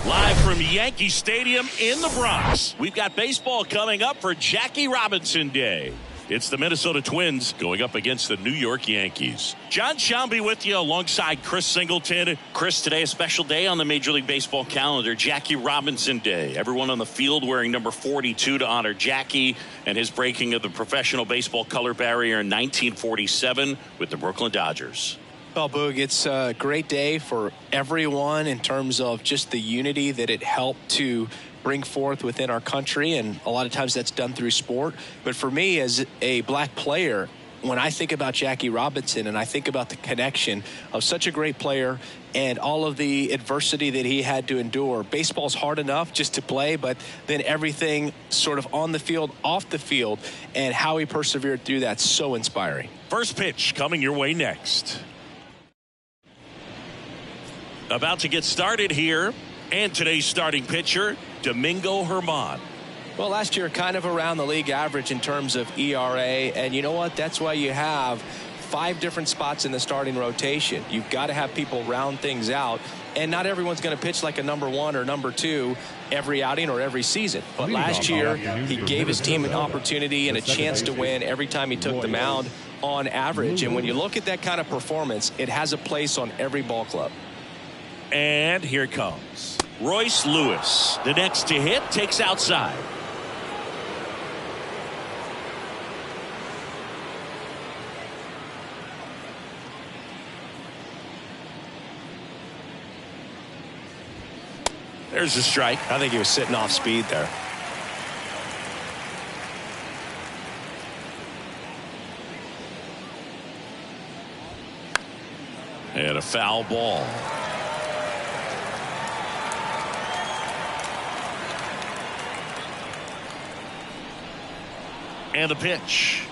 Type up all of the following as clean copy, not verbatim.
Live from Yankee Stadium in the Bronx, we've got baseball coming up for Jackie Robinson Day. It's the Minnesota Twins going up against the New York Yankees. John Shambi with you alongside Chris Singleton. Chris, today a special day on the Major League Baseball calendar, Jackie Robinson Day. Everyone on the field wearing number 42 to honor Jackie and his breaking of the professional baseball color barrier in 1947 with the Brooklyn Dodgers. Well, Boog, it's a great day for everyone in terms of just the unity that it helped to bring forth within our country, and a lot of times that's done through sport. But for me, as a black player, when I think about Jackie Robinson and I think about the connection of such a great player and all of the adversity that he had to endure, baseball's hard enough just to play, but then everything sort of on the field, off the field, and how he persevered through that, so inspiring. First pitch coming your way next. About to get started here, and today's starting pitcher, Domingo Germán. Well, last year kind of around the league average in terms of ERA, and you know what? That's why you have 5 different spots in the starting rotation. You've got to have people round things out, and not everyone's going to pitch like a number 1 or number 2 every outing or every season. But last year, he gave his team an opportunity and a chance to win every time he took the mound on average. And when you look at that kind of performance, it has a place on every ball club. And here it comes. Royce Lewis, the next to hit, takes outside. There's a strike. I think he was sitting off speed there. And a foul ball. And the pitch.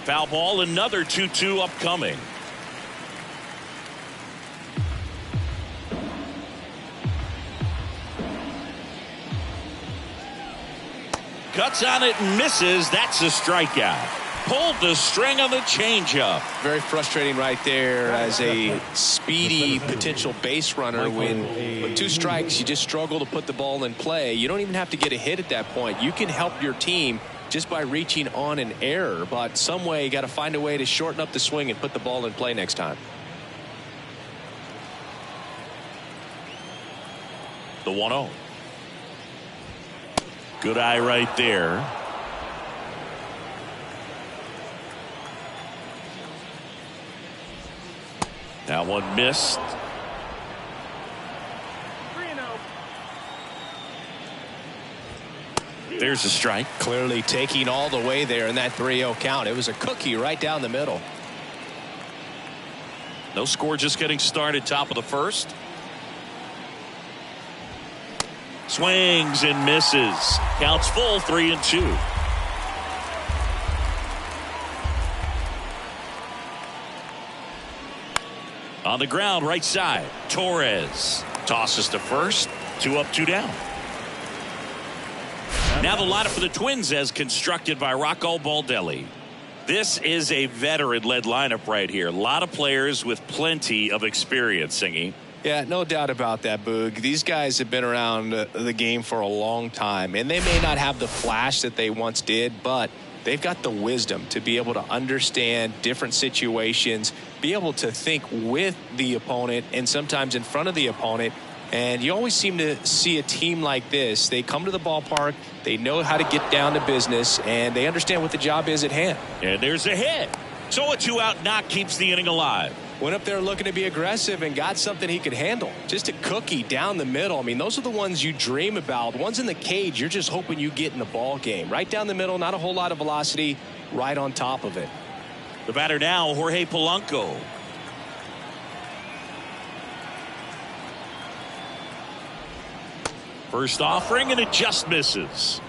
Foul ball, another 2-2 upcoming. Cuts on it and misses. That's a strikeout. Pulled the string on the changeup. Very frustrating right there as a speedy potential base runner. When with 2 strikes, you just struggle to put the ball in play. You don't even have to get a hit at that point. You can help your team just by reaching on an error, but some way you got to find a way to shorten up the swing and put the ball in play next time. The 1-0. Good eye right there. That one missed. 3-0. There's a strike. Clearly taking all the way there in that 3-0 count. It was a cookie right down the middle. No score, just getting started. Top of the first. Swings and misses. Counts full, 3-2. On the ground, right side. Torres tosses to first. 2 up, 2 down. Now the lineup for the Twins as constructed by Rocco Baldelli. This is a veteran-led lineup right here. A lot of players with plenty of experience, Singy. Yeah, no doubt about that, Boog. These guys have been around the game for a long time, and they may not have the flash that they once did, but they've got the wisdom to be able to understand different situations, be able to think with the opponent and sometimes in front of the opponent. And you always seem to see a team like this. They come to the ballpark, they know how to get down to business, and they understand what the job is at hand. And there's a hit. So a 2-out knock keeps the inning alive. Went up there looking to be aggressive and got something he could handle. Just a cookie down the middle. I mean, those are the ones you dream about. Ones in the cage, you're just hoping you get in the ball game. Right down the middle, not a whole lot of velocity, right on top of it. The batter now, Jorge Polanco. First offering, and it just misses.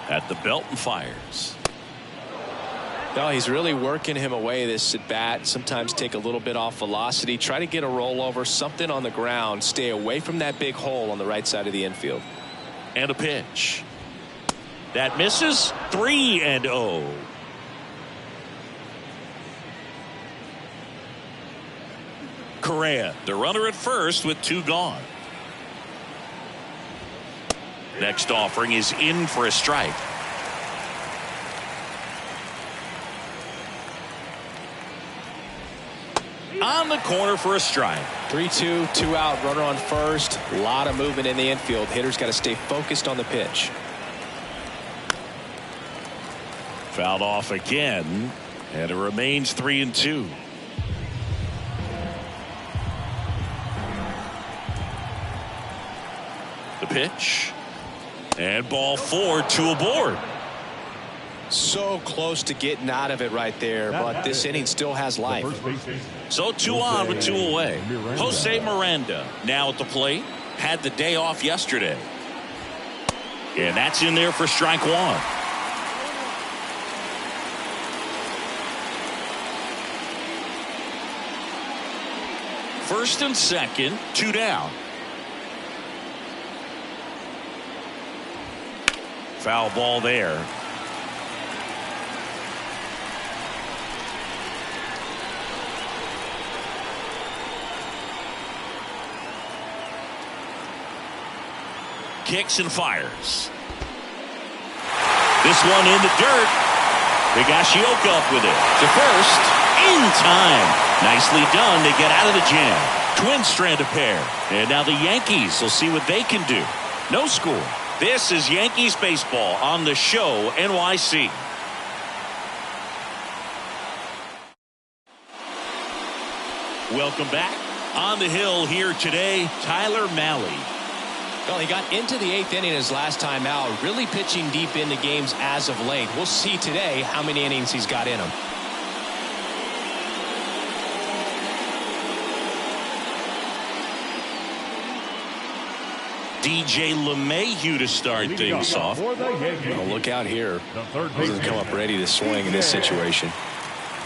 At the belt and fires. No, he's really working him away this at bat. Sometimes take a little bit off velocity. Try to get a rollover, something on the ground. Stay away from that big hole on the right side of the infield. And a pitch. That misses. 3-0. Correa, the runner at first with 2 gone. Next offering is in for a strike. On the corner for a strike. 3-2, 2 out, runner on first. A lot of movement in the infield. Hitter's got to stay focused on the pitch. Fouled off again, and it remains 3-2. The pitch, and ball 4, 2 aboard. So close to getting out of it right there, but this inning still has life. So 2 on with 2 away. Jose Miranda now at the plate. Had the day off yesterday. And that's in there for strike 1. First and second, 2 down. Foul ball there. Kicks and fires. This one in the dirt. Higashioka up with it to first in time. Nicely done to get out of the jam. Twins strand a pair. And now the Yankees will see what they can do. No score. This is Yankees baseball on the show NYC. Welcome back. On the hill here today, Tyler Mahle. Well, he got into the 8th inning his last time out, really pitching deep into games as of late. We'll see today how many innings he's got in him. DJ LeMahieu to start things off. Oh, look out here. Doesn't come up ready to swing in this situation.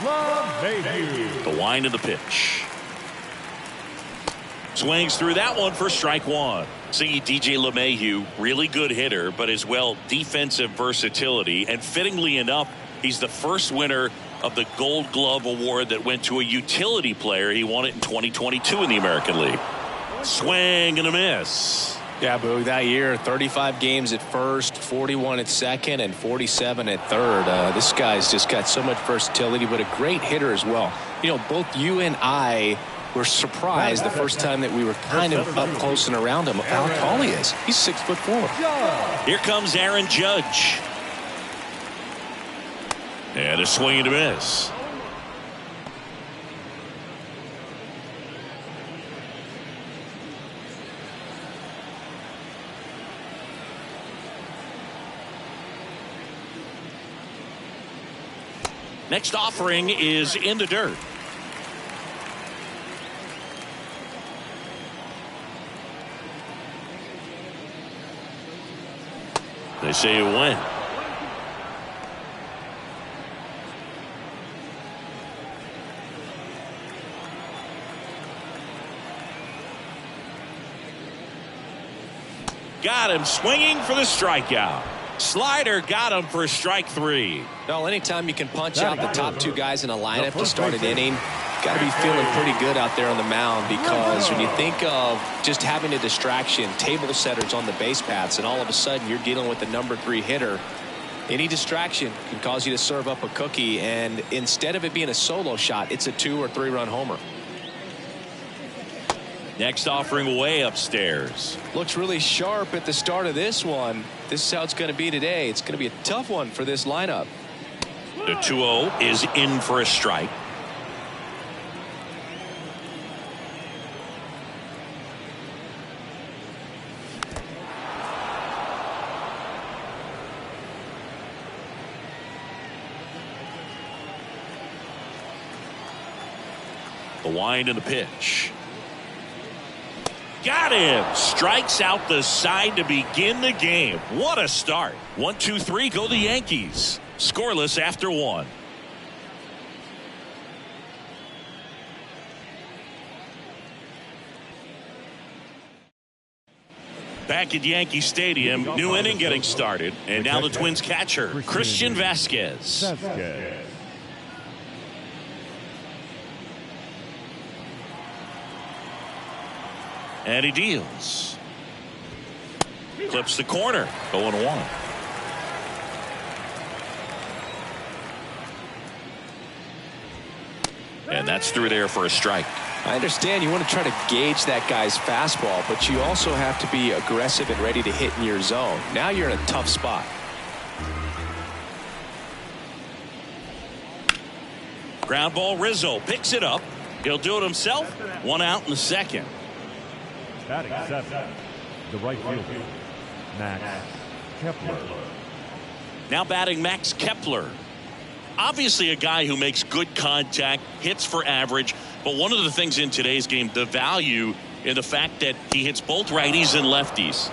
The wind of the pitch. Swings through that one for strike 1. See, DJ LeMahieu, really good hitter, but as well defensive versatility. And fittingly enough, he's the first winner of the Gold Glove Award that went to a utility player. He won it in 2022 in the American League. Swing and a miss. Yeah, Boog, that year, 35 games at first, 41 at second, and 47 at third. This guy's just got so much versatility, but a great hitter as well. You know, both you and I were surprised the first time that we were kind of up close and around him how tall he is. He's 6'4". Here comes Aaron Judge. And a swing and a miss. Next offering is in the dirt. They say it went. Got him swinging for the strikeout. Slider got him for strike 3. Well, anytime you can punch out the top 2 guys in a lineup to start an inning, got to be feeling pretty good out there on the mound, because when you think of just having a distraction, table setters on the base paths, and all of a sudden you're dealing with the number 3 hitter, any distraction can cause you to serve up a cookie, and instead of it being a solo shot, it's a 2 or 3 run homer. Next offering way upstairs. Looks really sharp at the start of this one. This is how it's going to be today. It's going to be a tough one for this lineup. The 2-0 is in for a strike. The wind and the pitch. Got him. Strikes out the side to begin the game. What a start. 1-2-3 go the Yankees. Scoreless after 1. Back at Yankee Stadium, new inning getting started, and now the Twins catcher, Christian Vasquez. And he deals. Clips the corner, 0-1. And that's through there for a strike. I understand you want to try to gauge that guy's fastball, but you also have to be aggressive and ready to hit in your zone. Now you're in a tough spot. Ground ball, Rizzo picks it up. He'll do it himself. 1 out in the second. Batting 7, the right fielder, Max Kepler. Now batting Max Kepler. Obviously a guy who makes good contact, hits for average, but one of the things in today's game, the value in the fact that he hits both righties and lefties.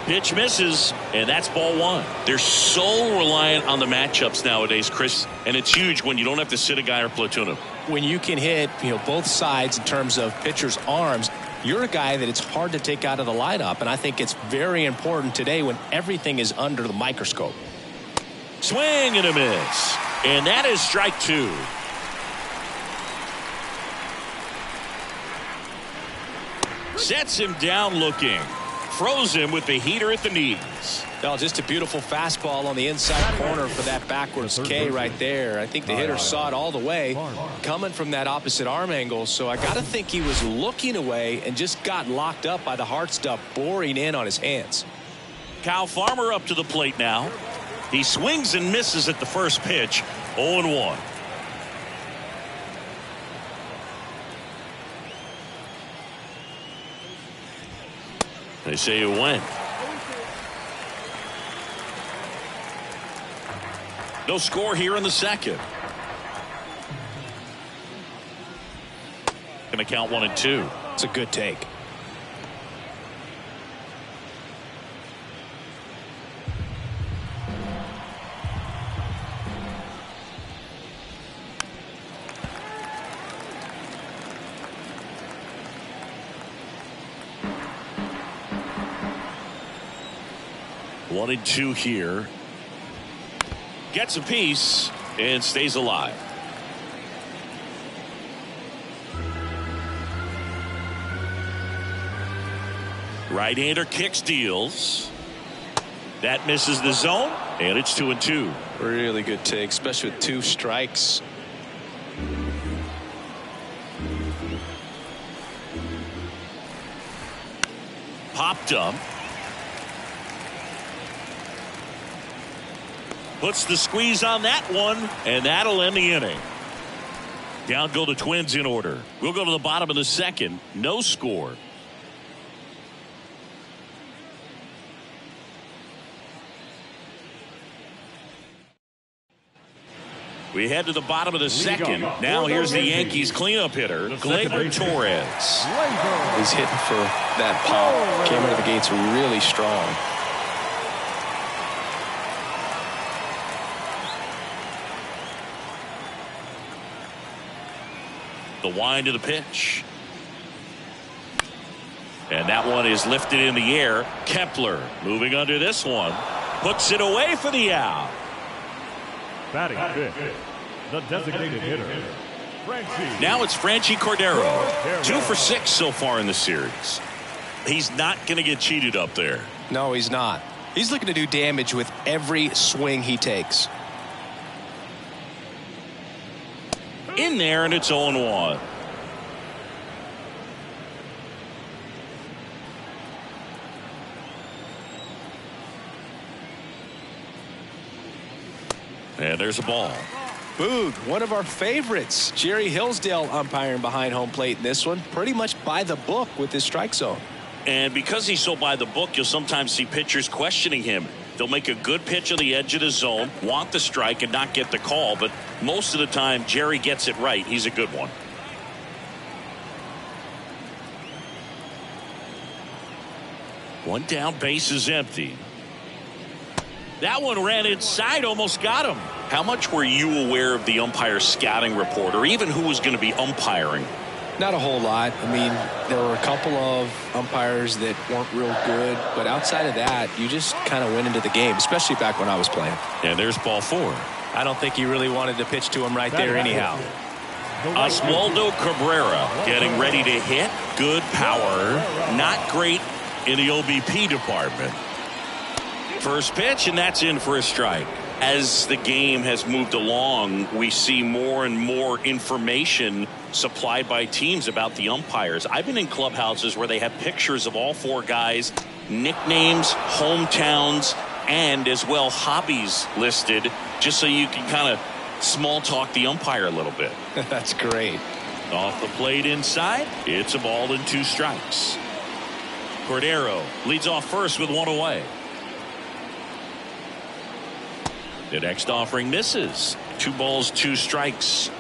Pitch misses, and that's ball 1. They're so reliant on the matchups nowadays, Chris, and it's huge when you don't have to sit a guy or platoon him. When you can hit, both sides in terms of pitchers' arms, you're a guy that it's hard to take out of the lineup, and I think it's very important today when everything is under the microscope. Swing and a miss. And that is strike 2. Sets him down looking. Throws him with the heater at the knees. Well, just a beautiful fastball on the inside corner for that backwards K right there. I think the hitter saw it all the way coming from that opposite arm angle. So I got to think he was looking away and just got locked up by the hard stuff boring in on his hands. Kyle Farmer up to the plate now. He swings and misses at the first pitch. 0-1. They say it went. No score here in the second. Going to count 1 and 2. It's a good take. One and 2 here. Gets a piece and stays alive. Right-hander kicks, deals. That misses the zone, and it's 2 and 2. Really good take, especially with 2 strikes. Popped up. Puts the squeeze on that one, and that'll end the inning. Down go the Twins in order. We'll go to the bottom of the second. No score. We head to the bottom of the second. Now here's the Yankees cleanup hitter, Gleyber Torres. He's hitting for that pop. Came out of the gates really strong. The wind of the pitch. And that one is lifted in the air. Kepler moving under this one. Puts it away for the out. Batting 5th, the designated hitter, Franchi. Now it's Franchi Cordero. 2 for 6 so far in the series. He's not going to get cheated up there. No, he's not. He's looking to do damage with every swing he takes. In there, and it's 0-1. And there's a ball. Boog, one of our favorites. Jerry Hillsdale umpiring behind home plate in this one. Pretty much by the book with his strike zone. And because he's so by the book, you'll sometimes see pitchers questioning him. They'll make a good pitch on the edge of the zone, want the strike, and not get the call. But most of the time, Jerry gets it right. He's a good one. One down, base is empty. That one ran inside, almost got him. How much were you aware of the umpire scouting report, or even who was going to be umpiring Not a whole lot. I mean, there were a couple of umpires that weren't real good, but outside of that, you just kind of went into the game, especially back when I was playing. And there's ball 4. I don't think he really wanted to pitch to him right there anyhow. Oswaldo Cabrera getting ready to hit. Good power. Not great in the OBP department. First pitch, and that's in for a strike. As the game has moved along, we see more and more information supplied by teams about the umpires. I've been in clubhouses where they have pictures of all 4 guys, nicknames, hometowns, and as well hobbies listed, just so you can kind of small talk the umpire a little bit. That's great. Off the plate inside, it's a ball and 2 strikes. Cordero leads off first with 1 away. The next offering misses. 2 balls, 2 strikes.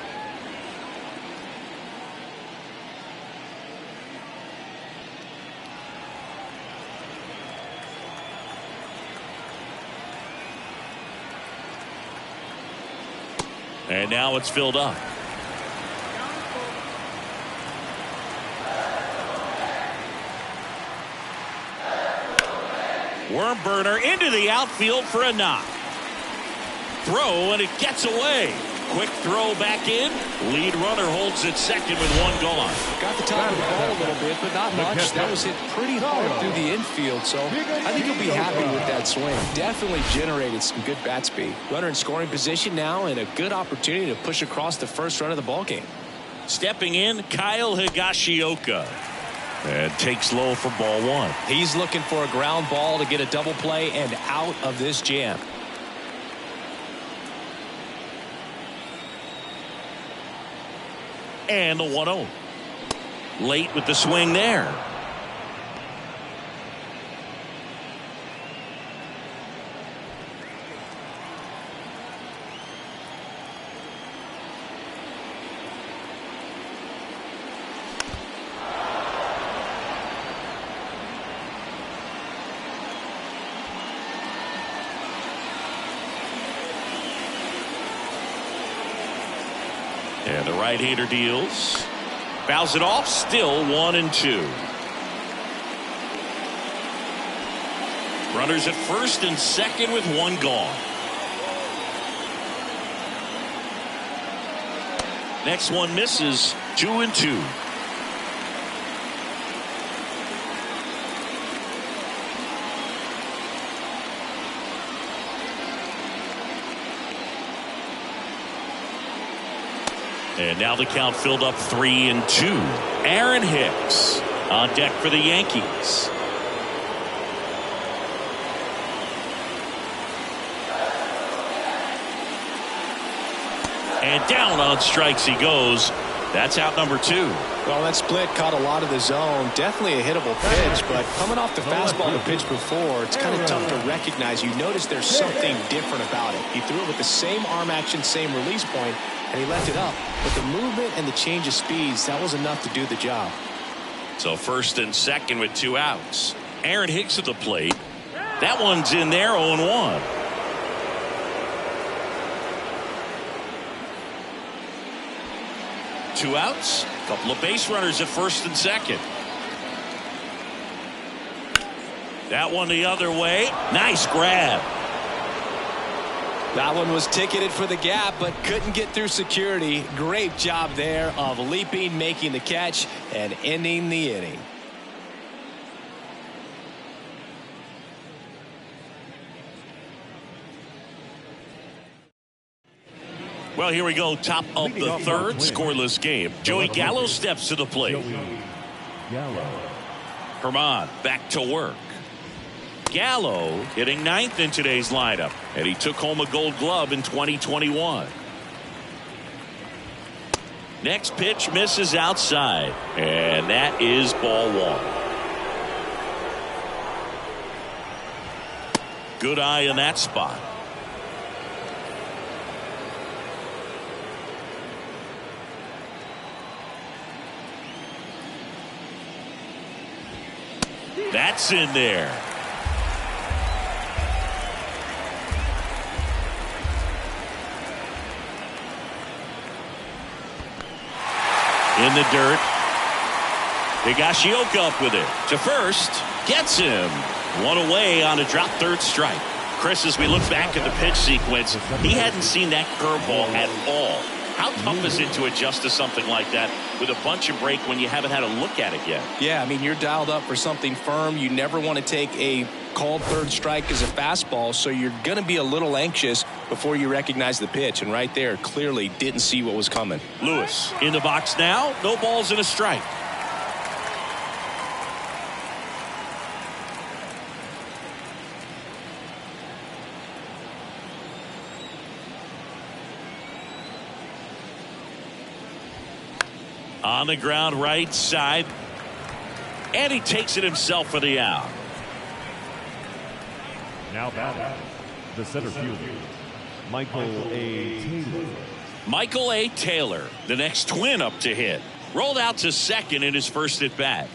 And now it's filled up. Worm burner into the outfield for a knock. Throw, and it gets away. Quick throw back in. Lead runner holds at second with 1 gone. Got the top of the ball a little bit, but not much. That was hit pretty hard through the infield, so I think he'll be happy with that swing. Definitely generated some good bat speed. Runner in scoring position now, and a good opportunity to push across the first run of the ball game. Stepping in, Kyle Higashioka. And takes low for ball 1. He's looking for a ground ball to get a double play and out of this jam. And the 1-0. Late with the swing there. And the right-hander deals. Fouls it off. Still 1-2. Runners at first and second with 1 gone. Next one misses. 2-2. And now the count filled up 3-2. Aaron Hicks on deck for the Yankees. And down on strikes he goes. That's out number 2. Well, that split caught a lot of the zone. Definitely a hittable pitch, but coming off the fastball the pitch before, it's kind of tough to recognize. You notice there's something different about it. He threw it with the same arm action, same release point, and he left it up. But the movement and the change of speeds, that was enough to do the job. So first and second with 2 outs. Aaron Hicks at the plate. That one's in there, 0-1. Two outs. Couple of base runners at first and second. That one the other way. Nice grab. That one was ticketed for the gap, but couldn't get through security. Great job there of leaping, making the catch, and ending the inning. Well, here we go. Top of the third, scoreless game. Joey Gallo steps to the plate. Herman back to work. Gallo hitting 9th in today's lineup, and he took home a Gold Glove in 2021. Next pitch misses outside, and that is ball 1. Good eye in that spot. That's in there. In the dirt, Higashioka up with it to first. Gets him. One away on a drop third strike. Chris, as we look back at the pitch sequence, he hadn't seen that curveball at all. How tough is it to adjust to something like that with a bunch of break when you haven't had a look at it yet? Yeah, I mean, you're dialed up for something firm. You never want to take a called third strike as a fastball, so you're going to be a little anxious before you recognize the pitch. And right there, clearly didn't see what was coming. Lewis in the box now. No balls and a strike. On the ground right side. And he takes it himself for the out. Now batting, the center fielder, Michael A. Taylor. Michael A. Taylor, the next Twin up to hit. Rolled out to second in his first at bat.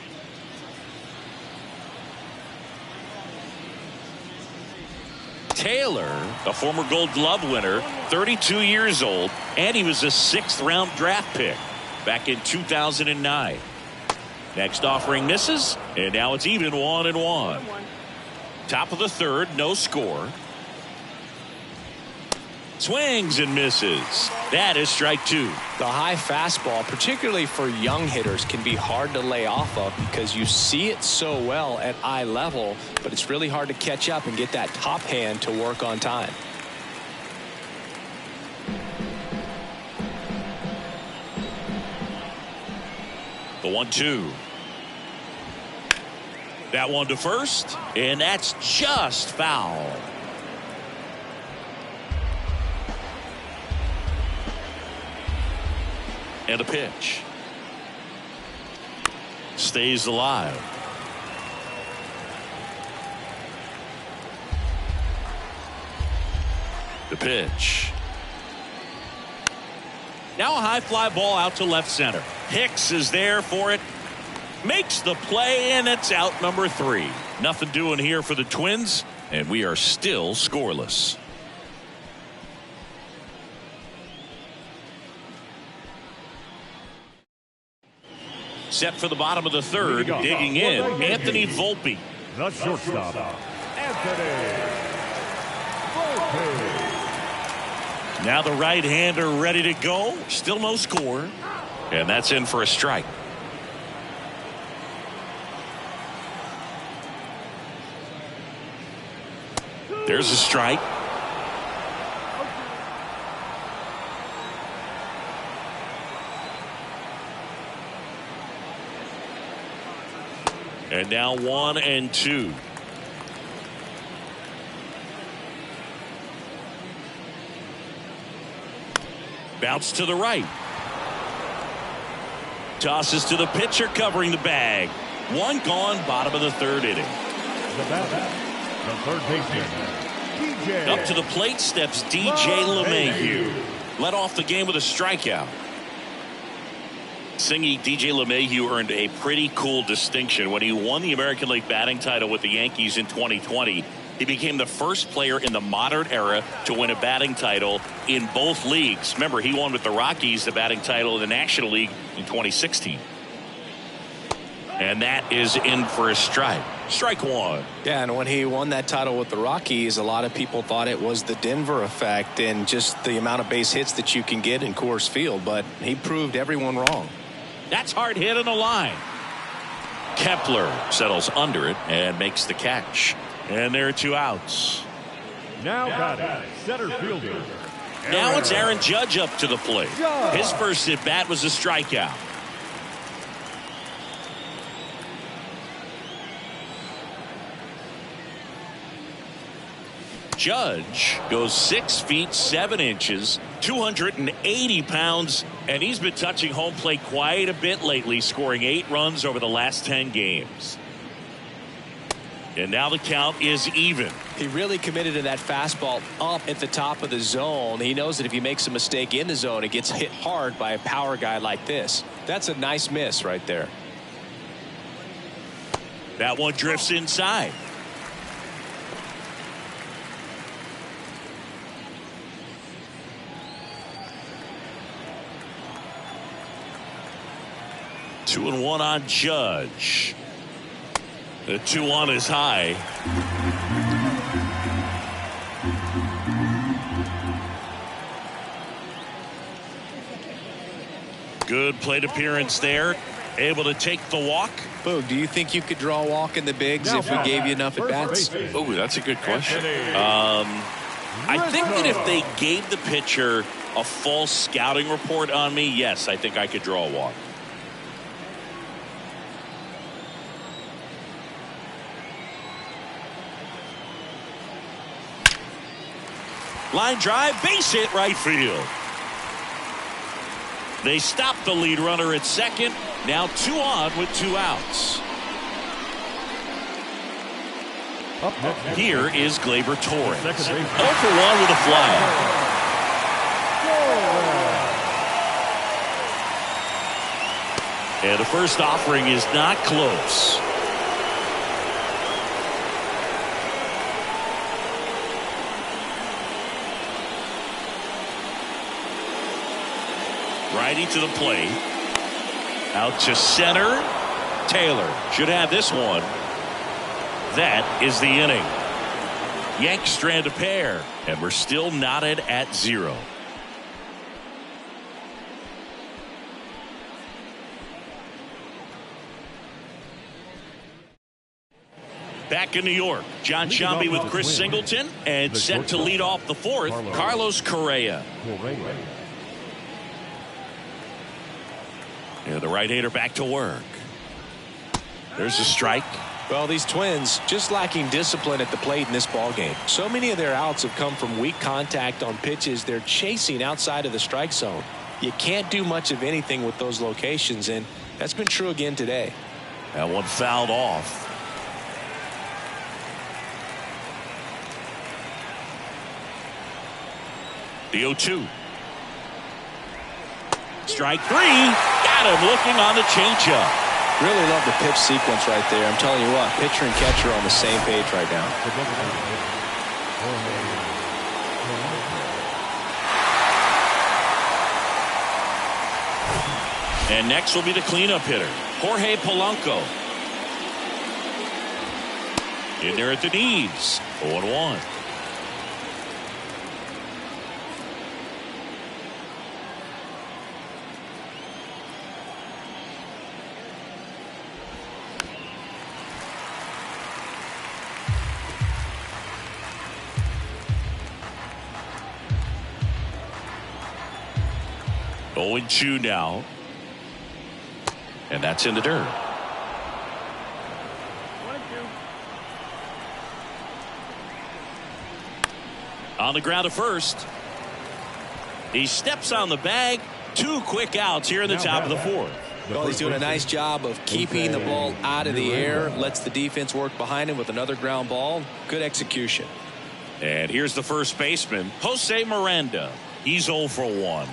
Taylor, a former Gold Glove winner, 32 years old, and he was a 6th round draft pick back in 2009. Next offering misses, and now it's even 1-1. Top of the third, no score. Swings and misses. That is strike 2. The high fastball, particularly for young hitters, can be hard to lay off of because you see it so well at eye level, but it's really hard to catch up and get that top hand to work on time. The 1-2. That one to first, and that's just foul. And a pitch. Stays alive. The pitch. Now a high fly ball out to left center. Hicks is there for it. Makes the play, and it's out number 3. Nothing doing here for the Twins, and we are still scoreless. Set for the bottom of the third, digging in, Anthony Volpe. The shortstop, Anthony Volpe. Now the right-hander ready to go. Still no score, and that's in for a strike. There's a strike. And now 1-2. Bounce to the right. Tosses to the pitcher covering the bag. One gone, bottom of the third inning. The batter, the third baseman, DJ. Up to the plate steps DJ LeMahieu. Led off the game with a strikeout. Singy, DJ LeMahieu earned a pretty cool distinction when he won the American League batting title with the Yankees in 2020. He became the first player in the modern era to win a batting title in both leagues. Remember, he won with the Rockies the batting title in the National League in 2016. And that is in for a strike. Strike 1. Yeah, and when he won that title with the Rockies, a lot of people thought it was the Denver effect and just the amount of base hits that you can get in Coors Field, but he proved everyone wrong. That's hard hit on the line. Kepler settles under it and makes the catch. And there are 2 outs. Now batting, center fielder. Now it's Aaron Judge up to the plate. His first at bat was a strikeout. Judge goes 6 feet 7 inches, 280 pounds, and he's been touching home plate quite a bit lately, scoring 8 runs over the last 10 games. And now the count is even. He really committed to that fastball up at the top of the zone. He knows that if he makes a mistake in the zone, it gets hit hard by a power guy like this. That's a nice miss right there. That one drifts inside. 2-1 on Judge. The 2-1 is high. Good plate appearance there. Able to take the walk. Boog, do you think you could draw a walk in the bigs if we gave you enough at bats? Oh, that's a good question. I think that if they gave the pitcher a false scouting report on me, yes, I think I could draw a walk. Line drive, base hit, right field. They stop the lead runner at second. Now 2 on with 2 outs. Here is Gleyber Torres. 0 for 1 with a fly. And the first offering is not close. Righty to the plate. Out to center. Taylor should have this one. That is the inning. Yanks strand a pair, and we're still knotted at 0. Back in New York, John Sciambi with Chris Singleton, and set to lead off the 4th, Carlos Correa. And the right-hander back to work. There's a strike. Well, these Twins just lacking discipline at the plate in this ballgame. So many of their outs have come from weak contact on pitches they're chasing outside of the strike zone. You can't do much of anything with those locations, and that's been true again today. That one fouled off. The 0-2. Strike 3. Got him looking on the changeup. Really love the pitch sequence right there. I'm telling you what, pitcher and catcher are on the same page right now. And next will be the cleanup hitter, Jorge Polanco. In there at the knees. 0-1. Going 2 now. And that's in the dirt. On the ground to first. He steps on the bag. 2 quick outs here in the top of the 4th. Well, he's doing a nice job of keeping the ball out of the air. Lets the defense work behind him with another ground ball. Good execution. And here's the first baseman, Jose Miranda. He's 0 for 1.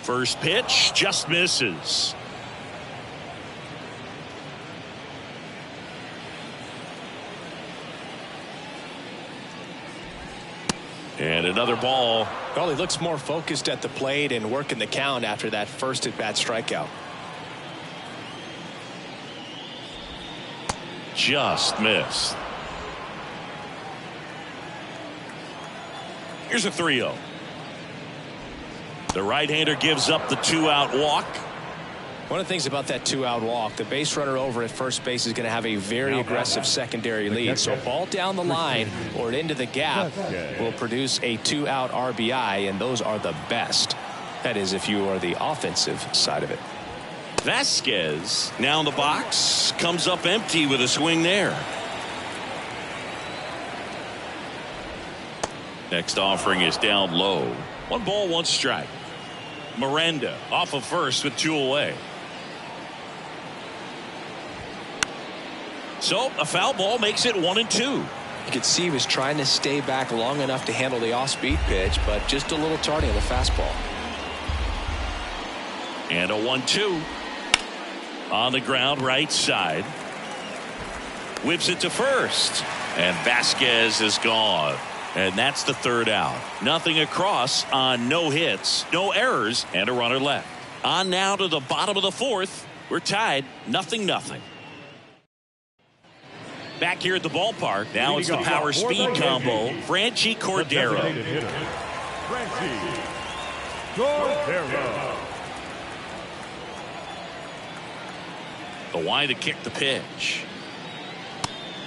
First pitch just misses. And another ball. Well, he looks more focused at the plate and working the count after that first at-bat strikeout. Just missed. Here's a 3-0. The right-hander gives up the 2-out walk. One of the things about that 2-out walk, the base runner over at first base is going to have a very aggressive secondary lead. So ball down the line or into the gap will produce a 2-out RBI, and those are the best. That is, if you are the offensive side of it. Vasquez now in the box, comes up empty with a swing there. Next offering is down low. 1 ball, 1 strike. Miranda off of first with 2 away. So a foul ball makes it 1-2. You could see he was trying to stay back long enough to handle the off-speed pitch, but just a little tardy on the fastball. And a 1-2 on the ground right side. Whips it to first, and Vasquez is gone. And that's the third out. Nothing across on no hits, no errors, and a runner left. On now to the bottom of the fourth. We're tied 0-0. Back here at the ballpark. Now it's the power speed combo. Franchi Cordero. The wind to kick the pitch.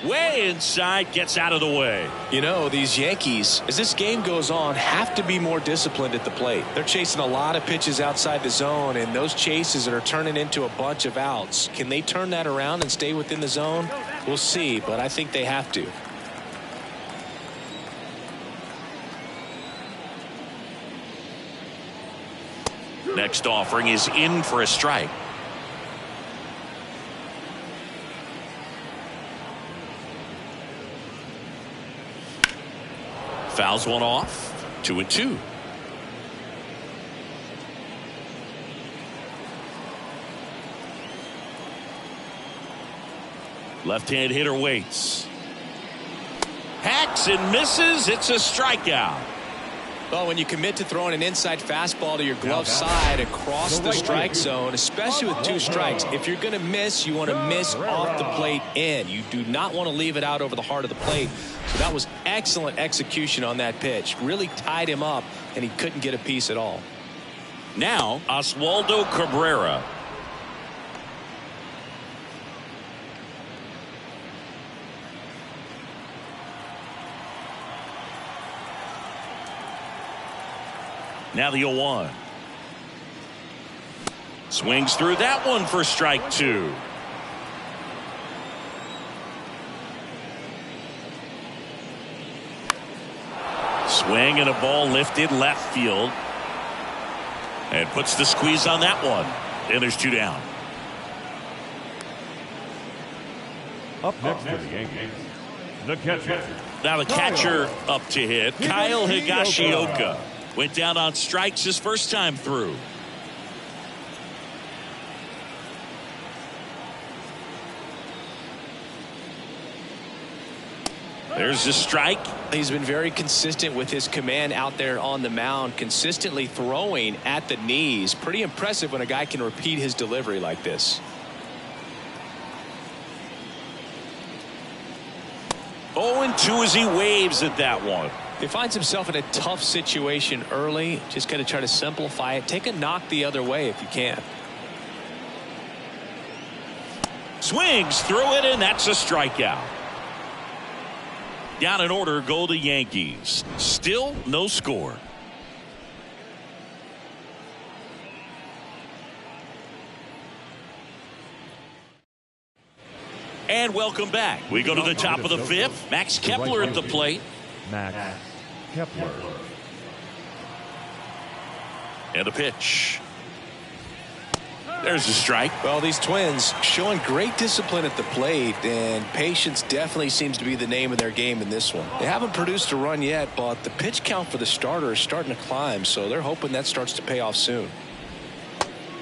Way inside, gets out of the way. You know, these Yankees, as this game goes on, have to be more disciplined at the plate. They're chasing a lot of pitches outside the zone, and those chases are turning into a bunch of outs. Can they turn that around and stay within the zone? We'll see, but I think they have to. Next offering is in for a strike. Fouls one off. 2-2. Left-hand hitter waits. Hacks and misses. It's a strikeout. Well, when you commit to throwing an inside fastball to your glove side across the strike zone, especially with 2 strikes, if you're going to miss, you want to miss off the plate in. You do not want to leave it out over the heart of the plate. So that was excellent execution on that pitch. Really tied him up, and he couldn't get a piece at all. Now, Oswaldo Cabrera. Now the 0-1. Swings through that one for strike 2. Swing and a ball lifted left field. And puts the squeeze on that one. And there's 2 down. Up next for the Yankees, the catcher. Now the catcher up to hit. Kyle Higashioka. Went down on strikes his first time through. There's the strike. He's been very consistent with his command out there on the mound, consistently throwing at the knees. Pretty impressive when a guy can repeat his delivery like this. 0-2 as he waves at that one. He finds himself in a tough situation early. Just got to try to simplify it. Take a knock the other way if you can. Swings through it, and that's a strikeout. Down in order go the Yankees. Still no score. And welcome back. We go to the top of the 5th. Max Kepler at the plate. Max Kepler. And a pitch. There's a strike. Well, these Twins showing great discipline at the plate, and patience definitely seems to be the name of their game in this one. They haven't produced a run yet, but the pitch count for the starter is starting to climb, so they're hoping that starts to pay off soon.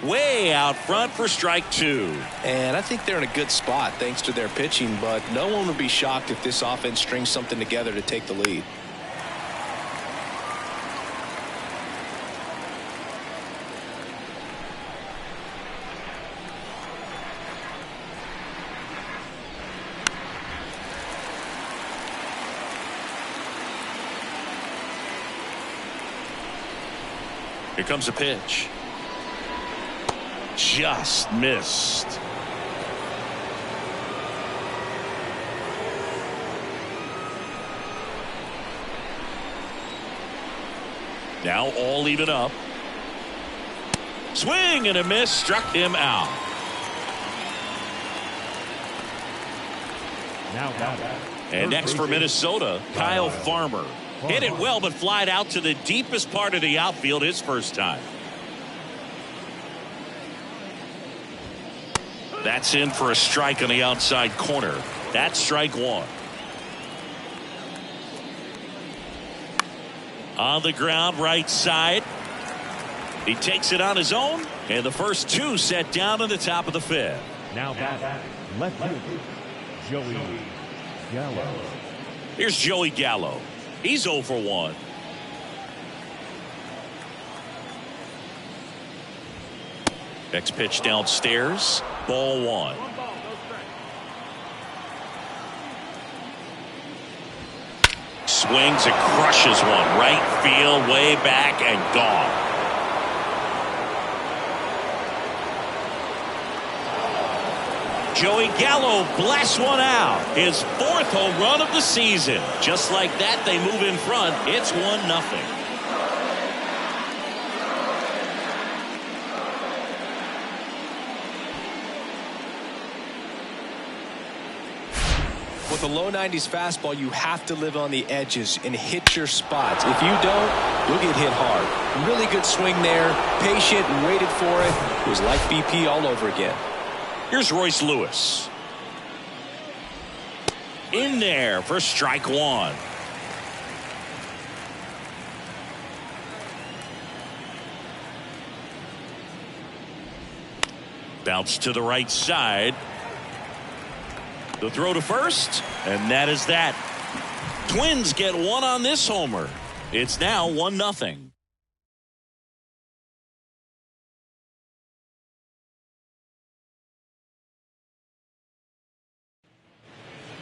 Way out front for strike 2. And I think they're in a good spot thanks to their pitching, but no one would be shocked if this offense strings something together to take the lead. Here comes a pitch. Just missed. Now all even up. Swing and a miss, struck him out. And next for Minnesota, Kyle Farmer. Hit it well, but flied out to the deepest part of the outfield his first time. That's in for a strike on the outside corner. That's strike 1. On the ground, right side. He takes it on his own, and the first 2 set down in the top of the 5th. Now back, left fielder, Joey Gallo. Here's Joey Gallo. He's 0 for 1. Next pitch downstairs. Ball 1. Swings and crushes one. Right field, way back, and gone. Joey Gallo blasts one out. His 4th home run of the season. Just like that, they move in front. It's 1-0. With a low 90s fastball, you have to live on the edges and hit your spots. If you don't, you'll get hit hard. Really good swing there. Patient and waited for it. It was like BP all over again. Here's Royce Lewis. In there for strike 1. Bounce to the right side. The throw to first, and that is that. Twins get one on this homer. It's now 1-0.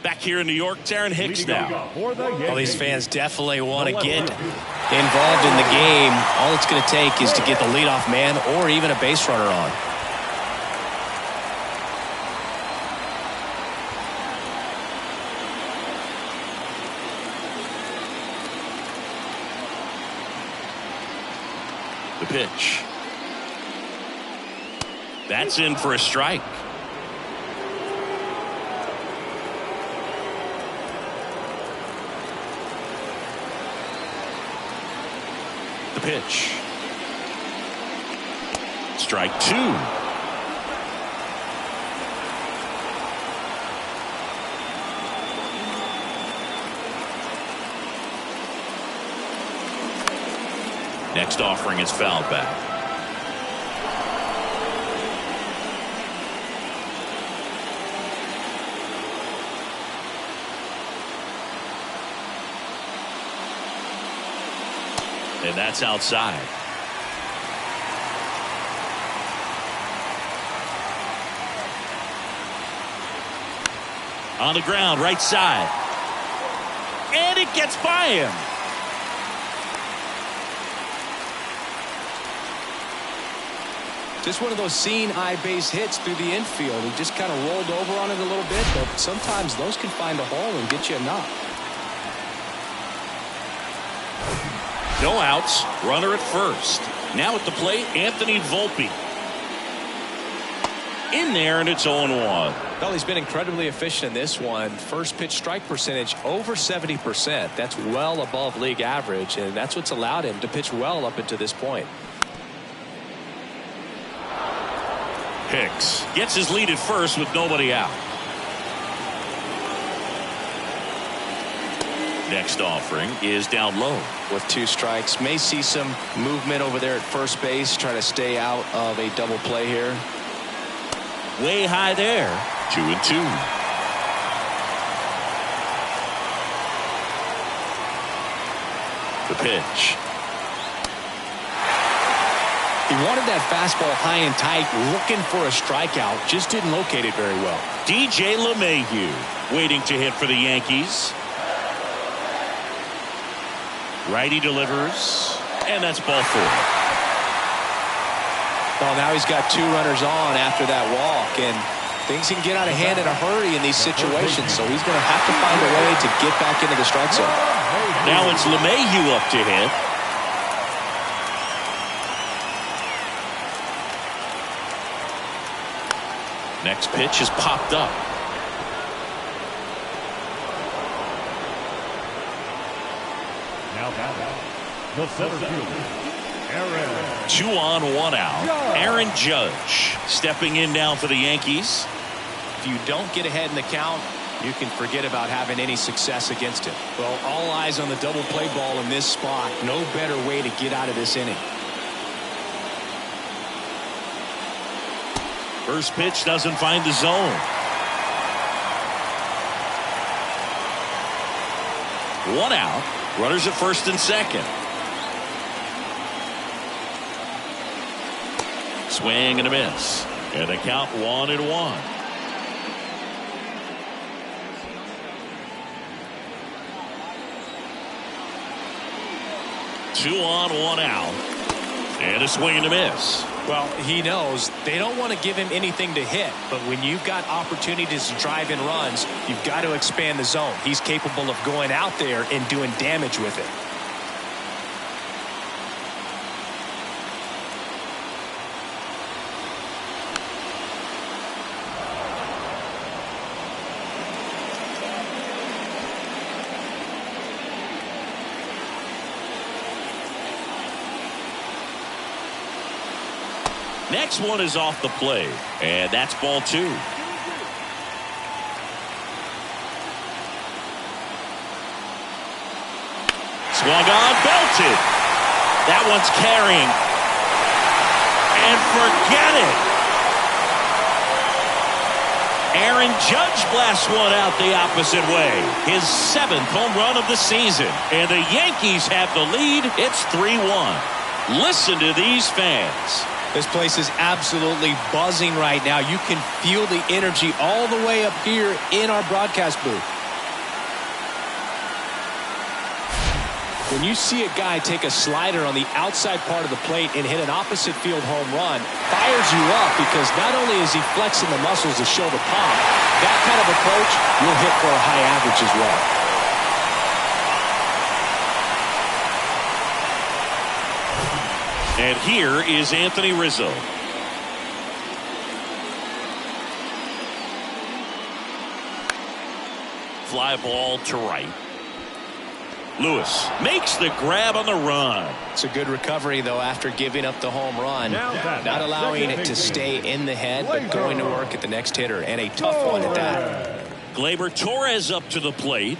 Back here in New York, Aaron Hicks now. Well, these fans definitely want to get involved in the game. All it's going to take is to get the leadoff man or even a base runner on. The pitch. That's in for a strike. The pitch. Strike 2. Next offering is fouled back. And that's outside. On the ground, right side. And it gets by him. Just one of those seeing eye base hits through the infield. He just kind of rolled over on it a little bit, but sometimes those can find a hole and get you a knock. No outs, runner at first. Now at the plate, Anthony Volpe. In there, and it's 0-1. Well, he's been incredibly efficient in this one. First pitch strike percentage over 70%. That's well above league average, and that's what's allowed him to pitch well up until this point. Hicks gets his lead at first with nobody out. Next offering is down low. With 2 strikes, may see some movement over there at first base, try to stay out of a double play here. Way high there. 2-2. The pitch. He wanted that fastball high and tight, looking for a strikeout, just didn't locate it very well. DJ LeMahieu waiting to hit for the Yankees. Righty delivers, and that's ball 4. Well, now he's got 2 runners on after that walk, and things can get out of hand in a hurry in these situations, so he's going to have to find a way to get back into the strike zone. Now it's LeMahieu up to hit. Next pitch is popped up. Now batting, the center fielder, Aaron. 2 on, 1 out. Aaron Judge stepping in now for the Yankees. If you don't get ahead in the count, you can forget about having any success against him. Well, all eyes on the double play ball in this spot. No better way to get out of this inning. First pitch doesn't find the zone. 1 out. Runners at first and second. Swing and a miss. And a count 1-1. 2 on, 1 out. And a swing and a miss. Well, he knows they don't want to give him anything to hit, but when you've got opportunities to drive in runs, you've got to expand the zone. He's capable of going out there and doing damage with it. Next one is off the plate, and that's ball 2. Swung on, belted. That one's carrying. And forget it. Aaron Judge blasts one out the opposite way. His 7th home run of the season. And the Yankees have the lead. It's 3-1. Listen to these fans. This place is absolutely buzzing right now. You can feel the energy all the way up here in our broadcast booth. When you see a guy take a slider on the outside part of the plate and hit an opposite field home run, fires you up because not only is he flexing the muscles to show the pop, that kind of approach, you'll hit for a high average as well. And here is Anthony Rizzo. Fly ball to right. Lewis makes the grab on the run. It's a good recovery, though, after giving up the home run. Not allowing it to stay in the head, but going to work at the next hitter, and a tough one at that. Gleyber Torres up to the plate.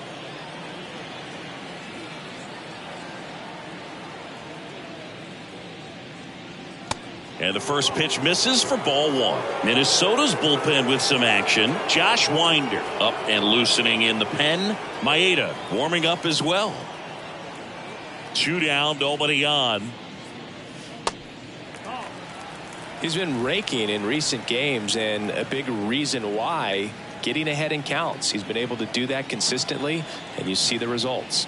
And the first pitch misses for ball 1. Minnesota's bullpen with some action. Josh Winder up and loosening in the pen. Maeda warming up as well. 2 down, nobody on. He's been raking in recent games, and a big reason why, getting ahead in counts. He's been able to do that consistently, and you see the results.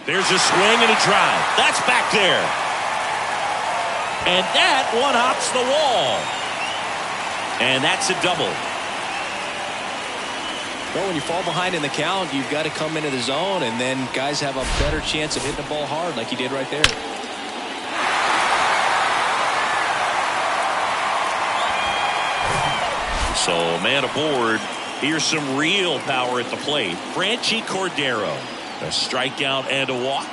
There's a swing and a drive. That's back there. And that one hops the wall. And that's a double. Well, when you fall behind in the count, you've got to come into the zone, and then guys have a better chance of hitting the ball hard like he did right there. So, man aboard. Here's some real power at the plate. Franchi Cordero. A strikeout and a walk.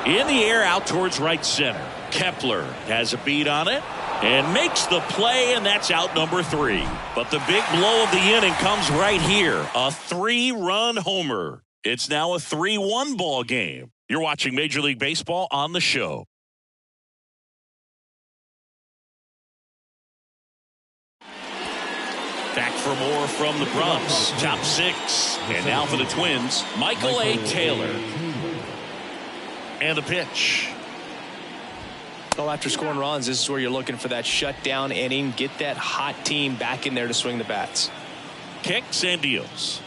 In the air out towards right center. Kepler has a beat on it and makes the play, and that's out number 3. But the big blow of the inning comes right here. A 3-run homer. It's now a 3-1 ball game. You're watching Major League Baseball on the show. Back for more from the Bronx. Top 6. And now for the Twins, Michael A. Taylor. And the pitch. Well, after scoring runs, this is where you're looking for that shutdown inning. Get that hot team back in there to swing the bats. Kicks and deals.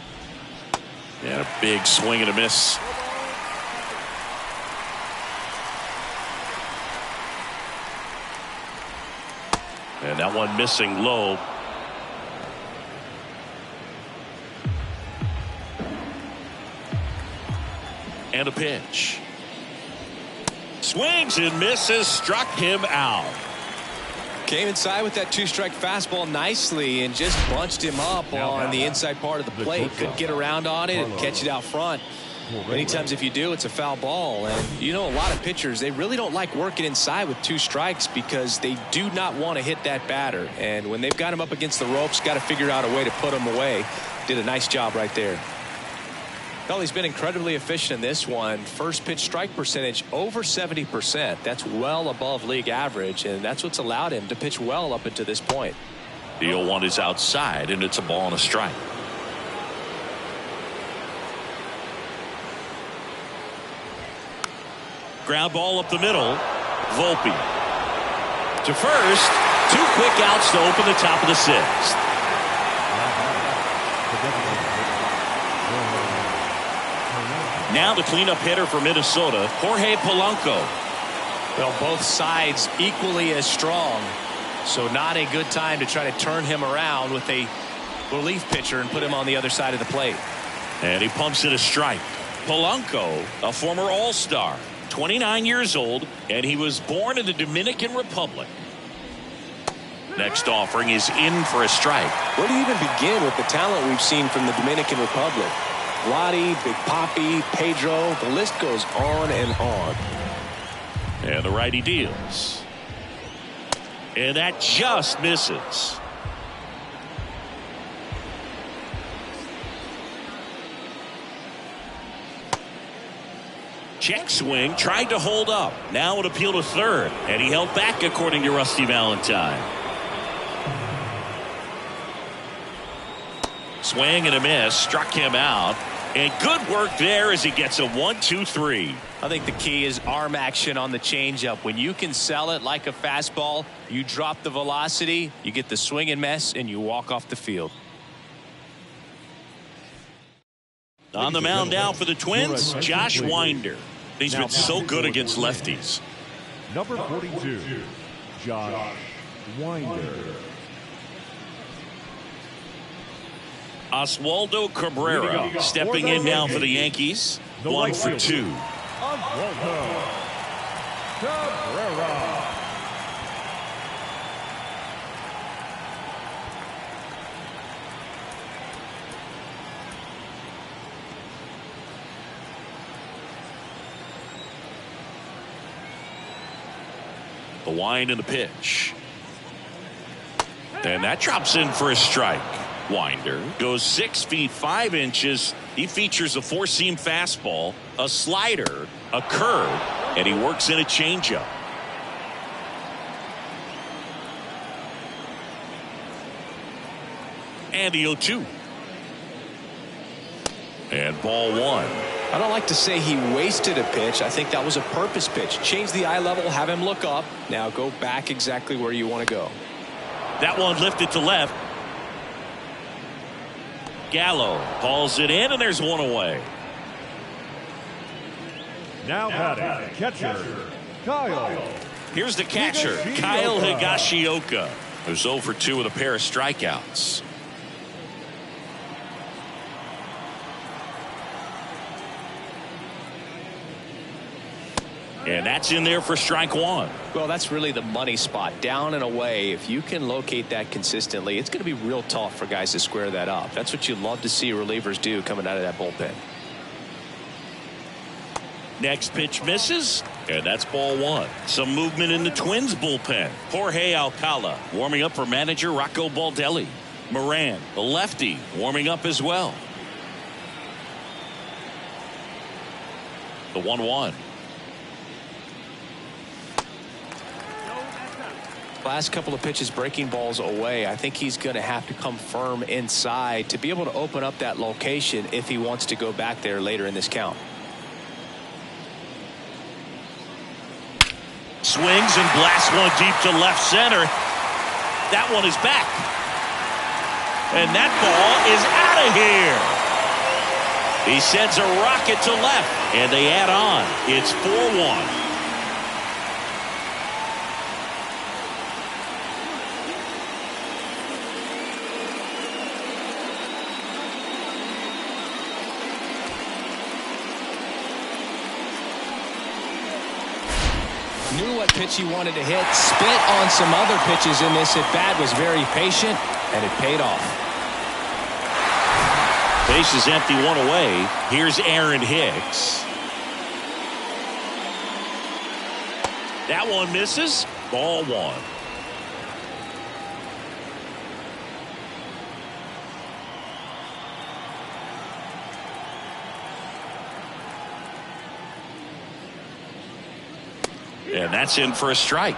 And a big swing and a miss. And that one missing low. And a pitch. Swings and misses, struck him out. Came inside with that 2-strike fastball nicely and just bunched him up on the inside part of the plate. Couldn't get around on it and catch it out front. Many times if you do, it's a foul ball. And you know, a lot of pitchers, they really don't like working inside with 2 strikes because they do not want to hit that batter. And when they've got him up against the ropes, got to figure out a way to put him away. Did a nice job right there. Well, he's been incredibly efficient in this one. First pitch strike percentage over 70%. That's well above league average, and that's what's allowed him to pitch well up until this point. The 0-1 is outside, and it's a ball and a strike. Ground ball up the middle. Volpe to first. 2 quick outs to open the top of the 6th. Now the cleanup hitter for Minnesota, Jorge Polanco. Well, both sides equally as strong, so not a good time to try to turn him around with a relief pitcher and put him on the other side of the plate. And he pumps it a strike. Polanco, a former All-Star, 29 years old, and he was born in the Dominican Republic. Next offering is in for a strike. Where do you even begin with the talent we've seen from the Dominican Republic? Vladi, Big Papi, Pedro, the list goes on and on. And the righty deals. And that just misses. Check swing, tried to hold up. Now an appeal to third, and he held back according to Rusty Valentine. Swing and a miss, struck him out. And good work there as he gets a 1-2-3. I think the key is arm action on the changeup. When you can sell it like a fastball, you drop the velocity, you get the swing and miss, and you walk off the field. On the mound now for the Twins, Josh Winder. He's been so good against lefties. Number 42, Josh Winder. Oswaldo Cabrera stepping in now for the Yankees. 1 for 2. Oswaldo Cabrera. The wind and the pitch. And that drops in for a strike. Winder goes 6 feet 5 inches. He features a 4-seam fastball, a slider, a curve, and he works in a changeup. And the 0-2. And ball 1. I don't like to say he wasted a pitch. I think that was a purpose pitch. Change the eye level, have him look up. Now go back exactly where you want to go. That one lifted to left. Gallo hauls it in, and there's one away. Now batting, catcher, Kyle. Here's the catcher, Kyle Higashioka, who's 0 for 2 with a pair of strikeouts. And that's in there for strike 1. Well, that's really the money spot. Down and away. If you can locate that consistently, it's going to be real tough for guys to square that up. That's what you love to see relievers do coming out of that bullpen. Next pitch misses, and that's ball 1. Some movement in the Twins bullpen. Jorge Alcala warming up for manager Rocco Baldelli. Moran, the lefty, warming up as well. The 1-1. Last couple of pitches breaking balls away. I think he's going to have to come firm inside to be able to open up that location if he wants to go back there later in this count. Swings and blasts one deep to left center. That one is back. And that ball is out of here. He sends a rocket to left, and they add on. It's 4-1. Knew what pitch he wanted to hit. Spit on some other pitches in this at bat. Was very patient, and it paid off. Base is empty, one away. Here's Aaron Hicks. That one misses. Ball 1. And that's in for a strike.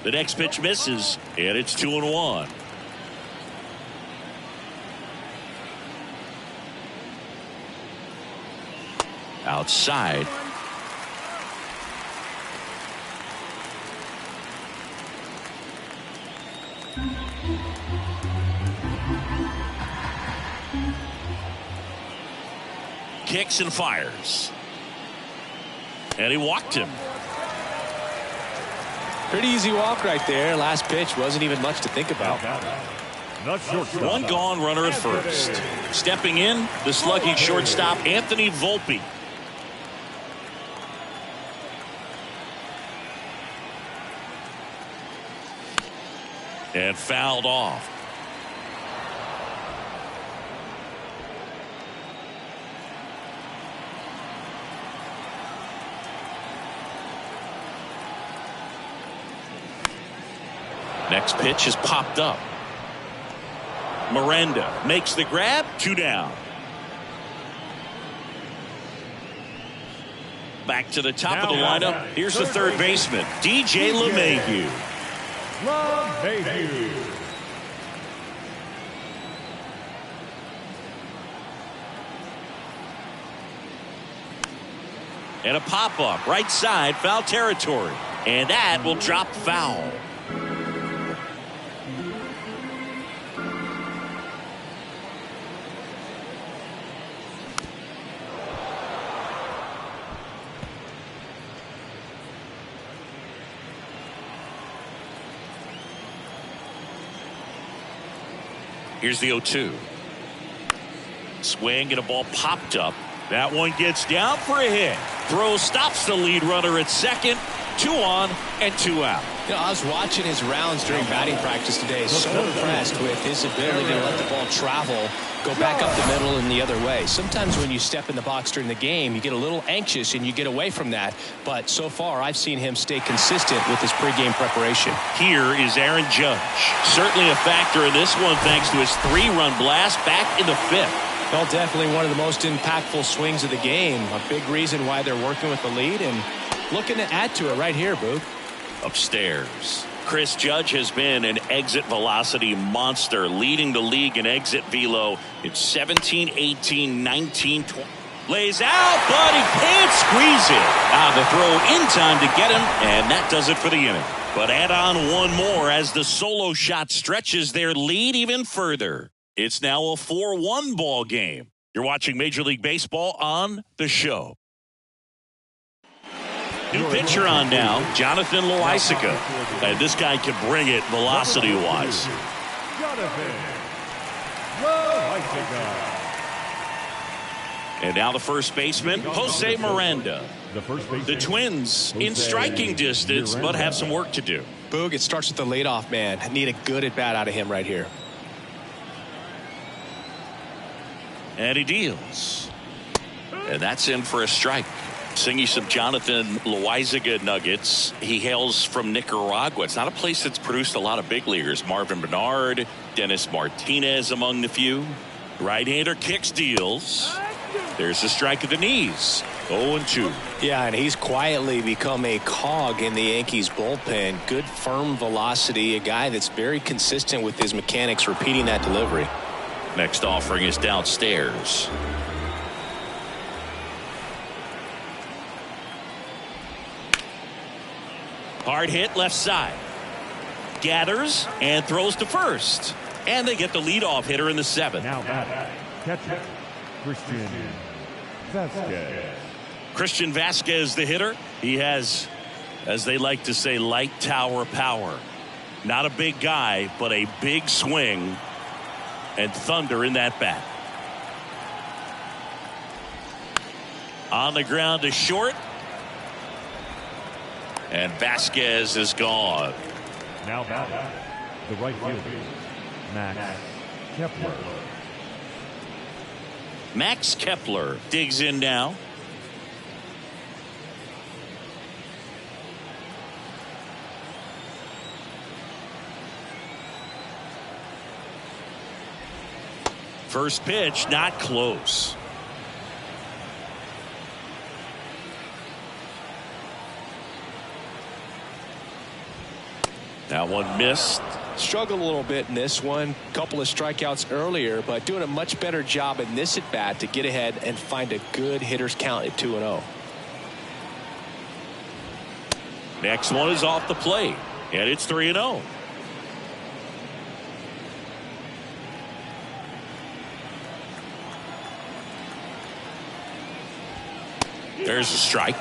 The next pitch misses, and it's 2-1. outside. Kicks and fires. And he walked him. Pretty easy walk right there. Last pitch wasn't even much to think about. One gone, runner at first. Stepping in, the slugging shortstop, Anthony Volpe. And fouled off. Next pitch is popped up. Miranda makes the grab. 2 down. Back to the top of the lineup. Here's the third baseman, DJ LeMahieu. And a pop-up right side, foul territory. And that will drop foul. Here's the 0-2. Swing and a ball popped up. That one gets down for a hit. Throw stops the lead runner at second. 2 on and 2 out. You know, I was watching his rounds during batting practice today. So impressed with his ability to let the ball travel, go back up the middle and the other way. Sometimes when you step in the box during the game, you get a little anxious and you get away from that. But so far, I've seen him stay consistent with his pregame preparation. Here is Aaron Judge. Certainly a factor in this one thanks to his 3-run blast back in the 5th. Well, definitely one of the most impactful swings of the game. A big reason why they're working with the lead and looking to add to it right here, Boog. Upstairs, Chris Judge has been an exit velocity monster, leading the league in exit velo in 17, 18, 19, 20. Lays out, but he can't squeeze it. The throw in time to get him, and that does it for the inning. But add on one more as the solo shot stretches their lead even further. It's now a 4-1 ball game. You're watching Major League Baseball on The Show. New pitcher on now, Jonathan Loaisiga. And this guy can bring it velocity-wise. Jonathan Loaisiga. And now the first baseman, Jose Miranda. The Twins in striking distance, but have some work to do. Boog, it starts with the leadoff man. I need a good at-bat out of him right here. And he deals. And that's in for a strike. Singing some Jonathan Loaisiga nuggets. He hails from Nicaragua. It's not a place that's produced a lot of big leaguers. Marvin Bernard, Dennis Martinez among the few. Right-hander kicks, deals. There's a strike at the knees. 0-2. Yeah, and he's quietly become a cog in the Yankees bullpen. Good firm velocity. A guy that's very consistent with his mechanics, repeating that delivery. Next offering is downstairs. Hard hit left side. Gathers and throws to first. And they get the leadoff hitter in the 7th. Now batting, catcher, Christian Vasquez. Christian Vasquez, the hitter. He has, as they like to say, light tower power. Not a big guy, but a big swing and thunder in that bat. On the ground to short. And Vasquez is gone. Now batting, the right fielder, Max Kepler. Max Kepler digs in now. First pitch, not close. That one missed. Struggled a little bit in this one. Couple of strikeouts earlier, but doing a much better job in this at bat to get ahead and find a good hitter's count at 2-0. Next one is off the plate, and it's 3-0. There's a strike.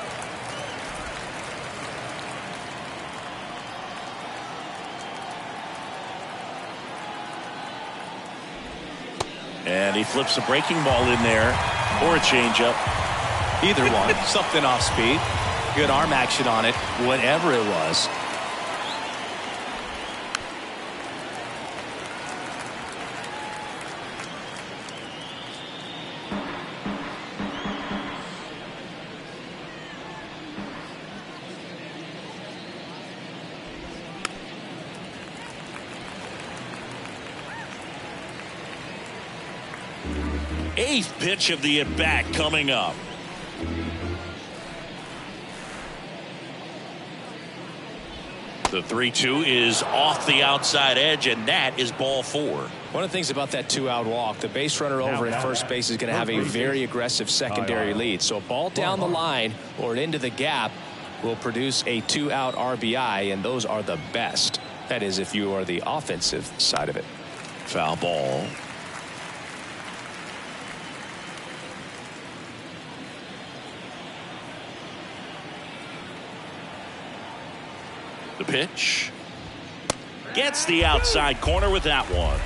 And he flips a breaking ball in there, or a changeup. Either one. Something off speed. Good arm action on it, whatever it was. Eighth pitch of the at-bat coming up. The 3-2 is off the outside edge, and that is ball 4. One of the things about that 2-out walk, the base runner over at first base is going to have a very aggressive secondary lead. So a ball down the line or into the gap will produce a 2-out RBI, and those are the best. That is, if you are the offensive side of it. Foul ball. The pitch. Gets the outside corner with that one.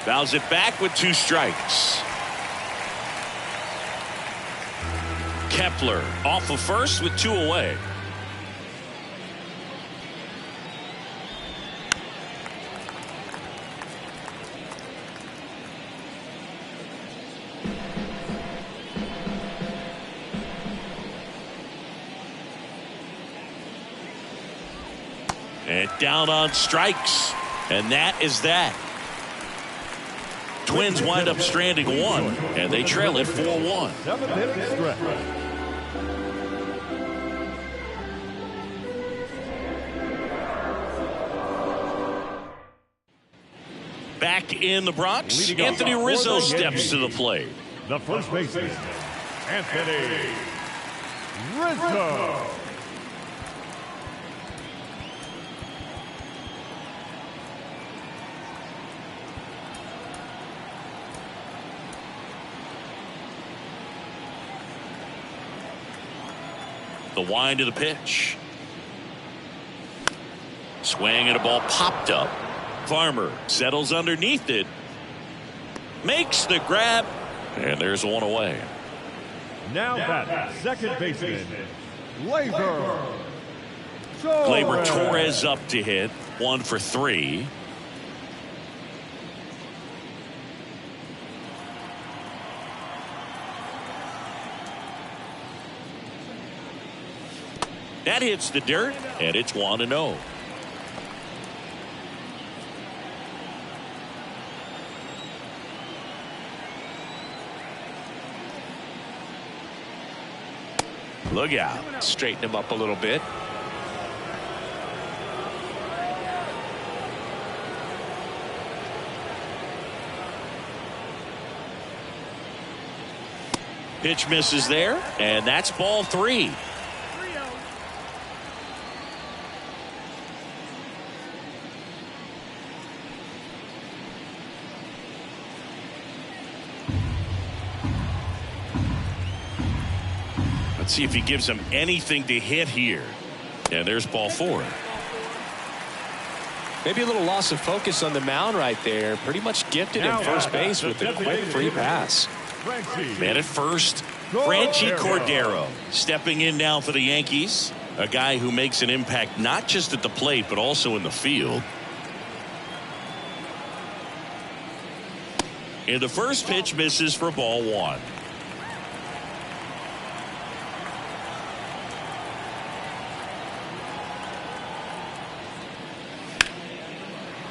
Fouls it back with 2 strikes. Kepler off of first with 2 away. And down on strikes. And that is that. Twins wind up stranding 1, and they trail it 4-1. 7-inning stretch. Back in the Bronx, Anthony Rizzo steps to the plate. The first baseman, Anthony Rizzo. The wind of the pitch. Swing and a ball popped up. Farmer settles underneath it. Makes the grab. And there's 1 away. Now batting, second baseman, Gleyber Torres up to hit. 1 for 3. That hits the dirt, and it's 1-0. Look out. Straighten him up a little bit. Pitch misses there, and that's ball 3. Let's see if he gives him anything to hit here. And there's ball 4. Maybe a little loss of focus on the mound right there. Pretty much gifted in first base with a quick free pass. Man at first, Franchi Cordero stepping in now for the Yankees. A guy who makes an impact not just at the plate but also in the field. And the first pitch misses for ball 1.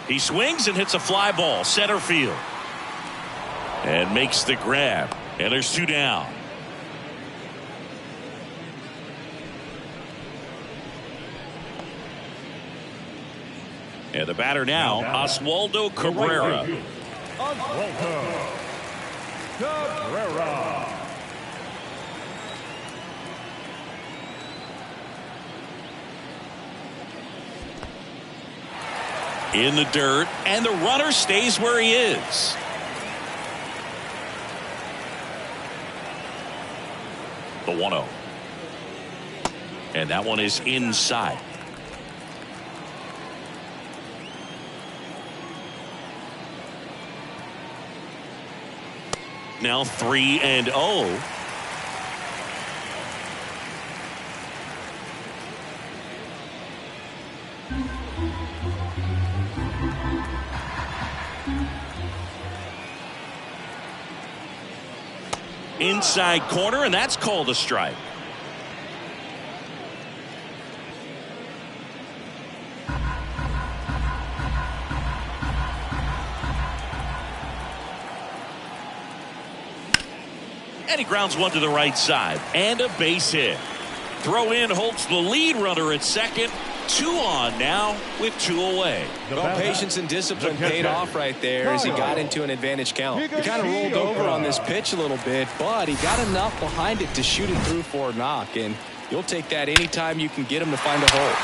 He swings and hits a fly ball center field and makes the grab, and there's 2 down. And the batter now, Oswaldo Cabrera. Oswaldo Cabrera. In the dirt, and the runner stays where he is. The 1-0. And that one is inside. Now 3-0. Inside corner, and that's called a strike. And he grounds one to the right side. And a base hit. Throw in holds the lead runner at second. 2 on now with 2 away. Well, patience and discipline paid off right there as he got into an advantage count. He kind of rolled over on this pitch a little bit, but he got enough behind it to shoot it through for a knock. And you'll take that anytime you can get him to find a hole.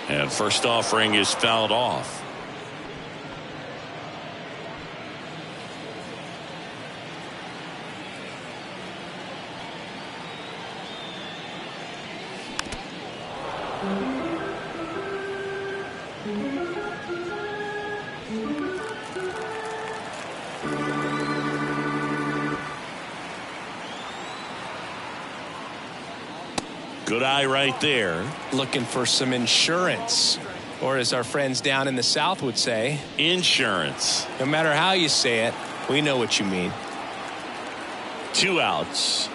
And first offering is fouled off. Good eye right there. Looking for some insurance, or as our friends down in the South would say, insurance. No matter how you say it, we know what you mean. 2 outs.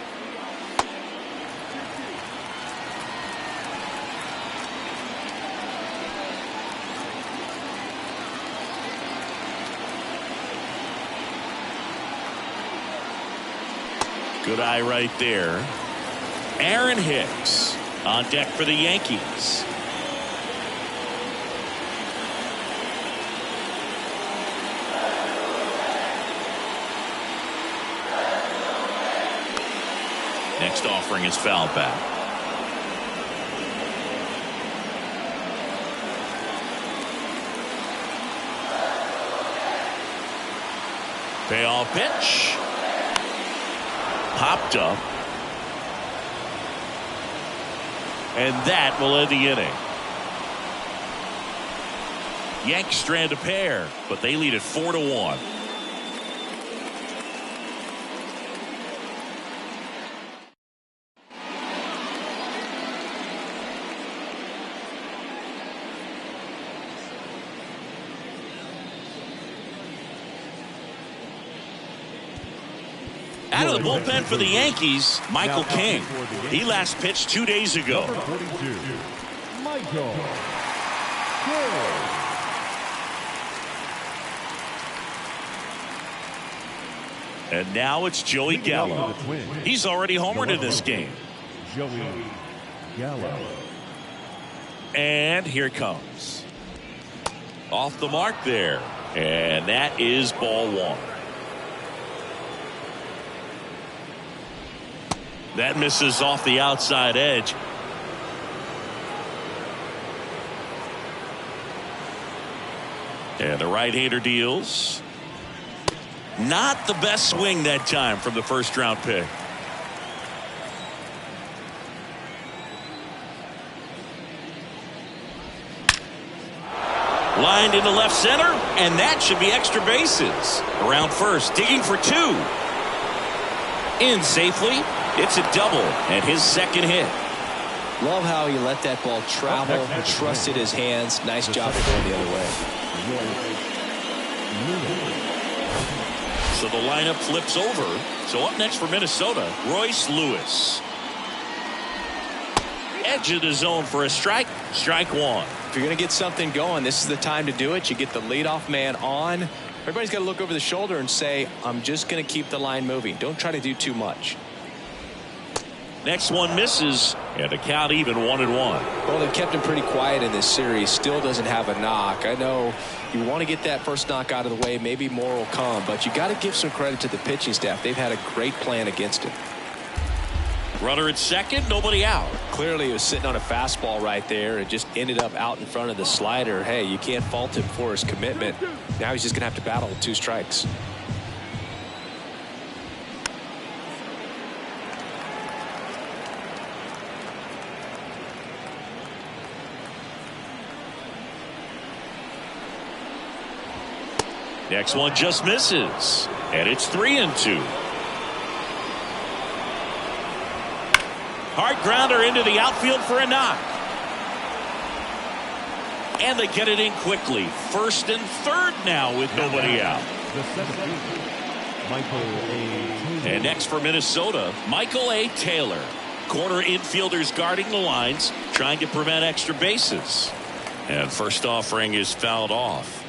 Good eye right there. Aaron Hicks on deck for the Yankees. Next offering is fouled back. Payoff pitch. Popped up. And that will end the inning. Yanks strand a pair, but they lead it 4-1. Out of the bullpen for the Yankees, Michael King. He last pitched 2 days ago. Number 42, Michael King. And now it's Joey Gallo. He's already homered in this game. Joey Gallo. And here it comes. Off the mark there. And that is ball 1. That misses off the outside edge. And the right-hander deals. Not the best swing that time from the first-round pick. Lined into left center, and that should be extra bases. Around first, digging for 2. In safely. It's a double and his second hit. Love how he let that ball travel, trusted his hands. Nice job of going the other way. So the lineup flips over. So up next for Minnesota, Royce Lewis. edge of the zone for a strike. Strike one. If you're going to get something going, this is the time to do it. You get the leadoff man on. Everybody's got to look over the shoulder and say, I'm just going to keep the line moving. Don't try to do too much. Next one misses, and the count even 1-1. Well, they've kept him pretty quiet in this series. Still doesn't have a knock. I know you want to get that first knock out of the way. Maybe more will come, but you got to give some credit to the pitching staff. They've had a great plan against him. Runner at second, nobody out. Clearly, he was sitting on a fastball right there and just ended up out in front of the slider. Hey, you can't fault him for his commitment. Now he's just going to have to battle with 2 strikes. Next one just misses, and it's 3-2. Hard grounder into the outfield for a knock. And they get it in quickly. First and third now with nobody out. And next for Minnesota, Michael A. Taylor. Corner infielders guarding the lines, trying to prevent extra bases. And first offering is fouled off.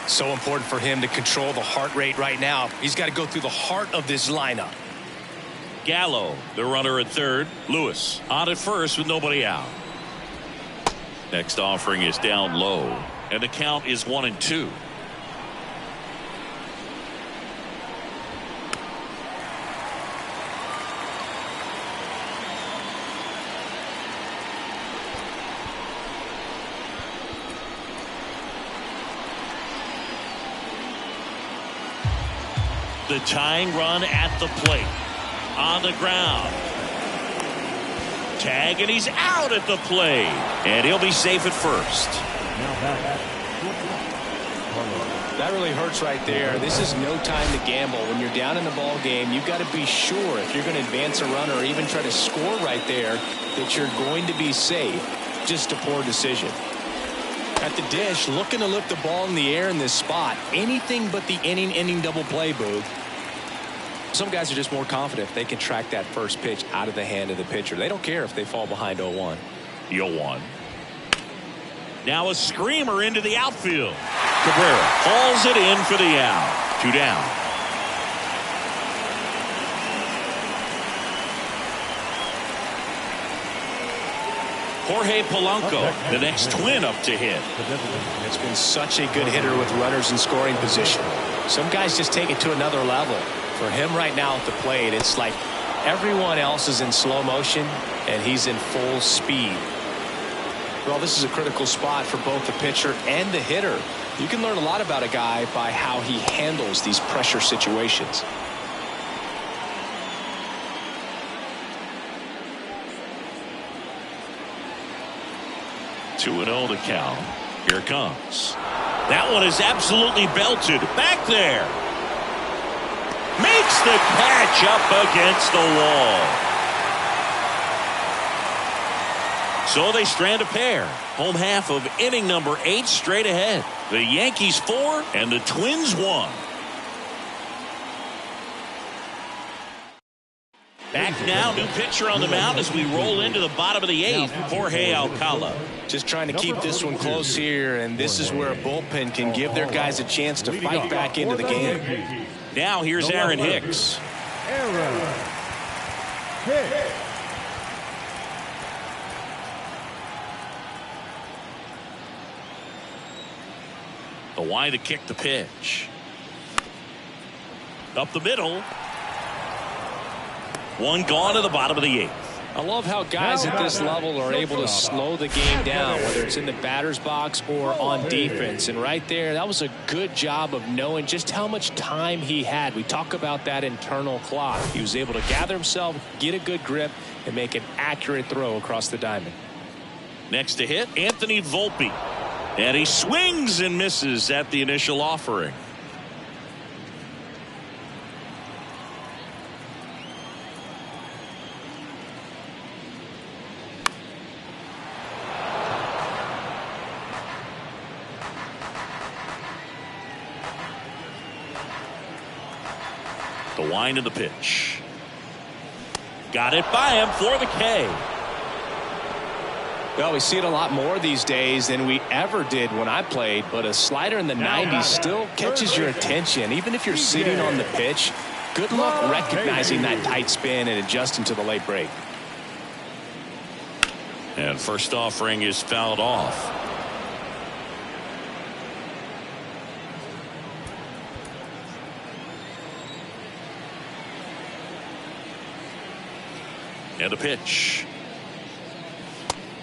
So important for him to control the heart rate right now. He's got to go through the heart of this lineup. Gallo, the runner at third. Lewis on at first with nobody out. Next offering is down low, and the count is 1-2. The tying run at the plate. On the ground. Tag, and he's out at the plate. And he'll be safe at first. That really hurts right there. This is no time to gamble. When you're down in the ball game, you've got to be sure if you're going to advance a run or even try to score right there that you're going to be safe. Just a poor decision. At the dish, looking to lift the ball in the air in this spot. Anything but the inning double play, Boog. Some guys are just more confident if they can track that first pitch out of the hand of the pitcher. They don't care if they fall behind 0-1. 0-1. Now a screamer into the outfield. Cabrera hauls it in for the out. 2 down. Jorge Polanco, the next Twin up to hit. It's been such a good hitter with runners in scoring position. Some guys just take it to another level. For him right now at the plate, it's like everyone else is in slow motion and he's in full speed. Well, this is a critical spot for both the pitcher and the hitter. You can learn a lot about a guy by how he handles these pressure situations. Two 2-0 the count. Here it comes. That one is absolutely belted. Back there. Makes the catch up against the wall. So they strand a pair. Home half of inning number 8 straight ahead. The Yankees 4 and the Twins 1. Back now, new pitcher on the mound as we roll into the bottom of the 8th, Jorge Alcala. Just trying to keep this one close here, and this is where a bullpen can give their guys a chance to fight back into the game. Now here's Aaron Hicks. The wide to kick the pitch. Up the middle. One gone to the bottom of the 8th. I love how guys at this level are able to slow the game down, whether it's in the batter's box or on defense. And right there, that was a good job of knowing just how much time he had. We talk about that internal clock. He was able to gather himself, get a good grip, and make an accurate throw across the diamond. Next to hit, Anthony Volpe. And he swings and misses at the initial offering. The wind of the pitch. Got it by him for the K. Well, we see it a lot more these days than we ever did when I played, but a slider in the 90s still catches your attention. Even if you're sitting on the pitch, good luck recognizing that tight spin and adjusting to the late break. And first offering is fouled off. And a pitch.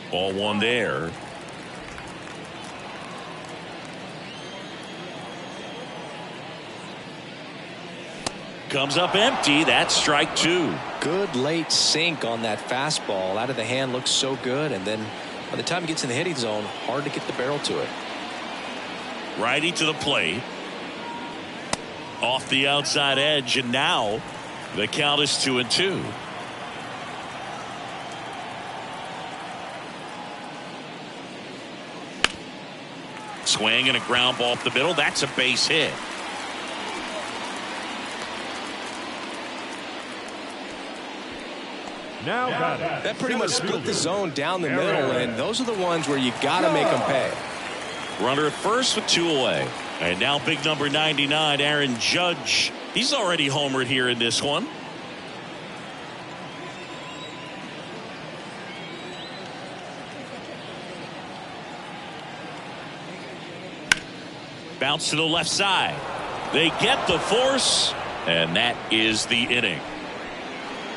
Ball one there. Comes up empty. That's strike two. Good late sink on that fastball. Out of the hand looks so good, and then by the time it gets in the hitting zone, hard to get the barrel to it. Righty to the plate. Off the outside edge, and now the count is 2-2. Swing and a ground ball up the middle. That's a base hit. Now that pretty much split the zone down the middle, and those are the ones where you got to make them pay. Runner at first with 2 away. And now big number 99, Aaron Judge. He's already homered here in this one. Bounce to the left side. They get the force, and that is the inning.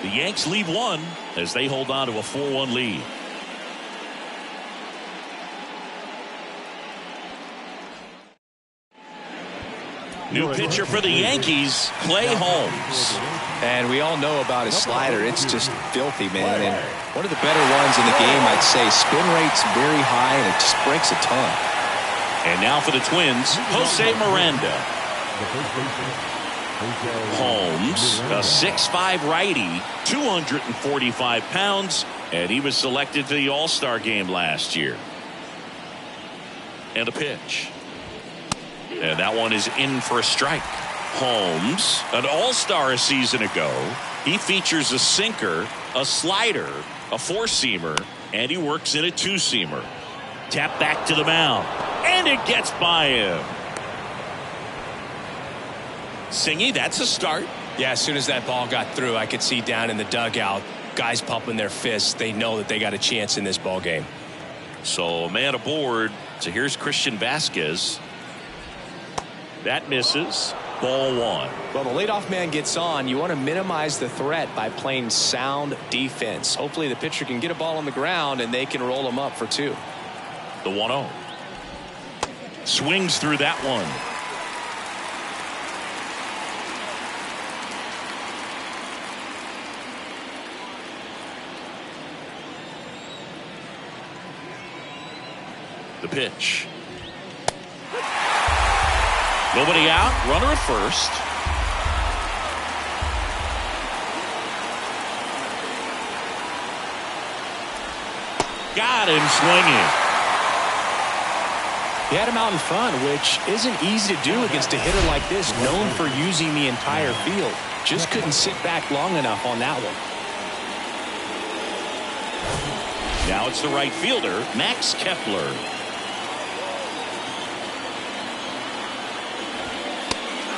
The Yanks leave one as they hold on to a 4-1 lead. New pitcher for the Yankees, Clay Holmes. And we all know about his slider. It's just filthy, man. And one of the better ones in the game, I'd say. Spin rate's very high, and it just breaks a ton. And now for the Twins, Jose Miranda. Holmes, a 6'5" righty, 245 pounds, and he was selected to the All-Star game last year. And a pitch. And that one is in for a strike. Holmes, an All-Star a season ago. He features a sinker, a slider, a four-seamer, and he works in a two-seamer. Tap back to the mound, and it gets by him. Singy, that's a start. Yeah, as soon as that ball got through, I could see down in the dugout, guys pumping their fists. They know that they got a chance in this ball game. So a man aboard. So here's Christian Vasquez. That misses. Ball one. Well, the leadoff man gets on. You want to minimize the threat by playing sound defense. Hopefully the pitcher can get a ball on the ground and they can roll him up for two. The 1-0. Swings through that one. The pitch. Nobody out. Runner at first. Got him swinging. He had him out in front, which isn't easy to do against a hitter like this, known for using the entire field. Just couldn't sit back long enough on that one. Now it's the right fielder, Max Kepler.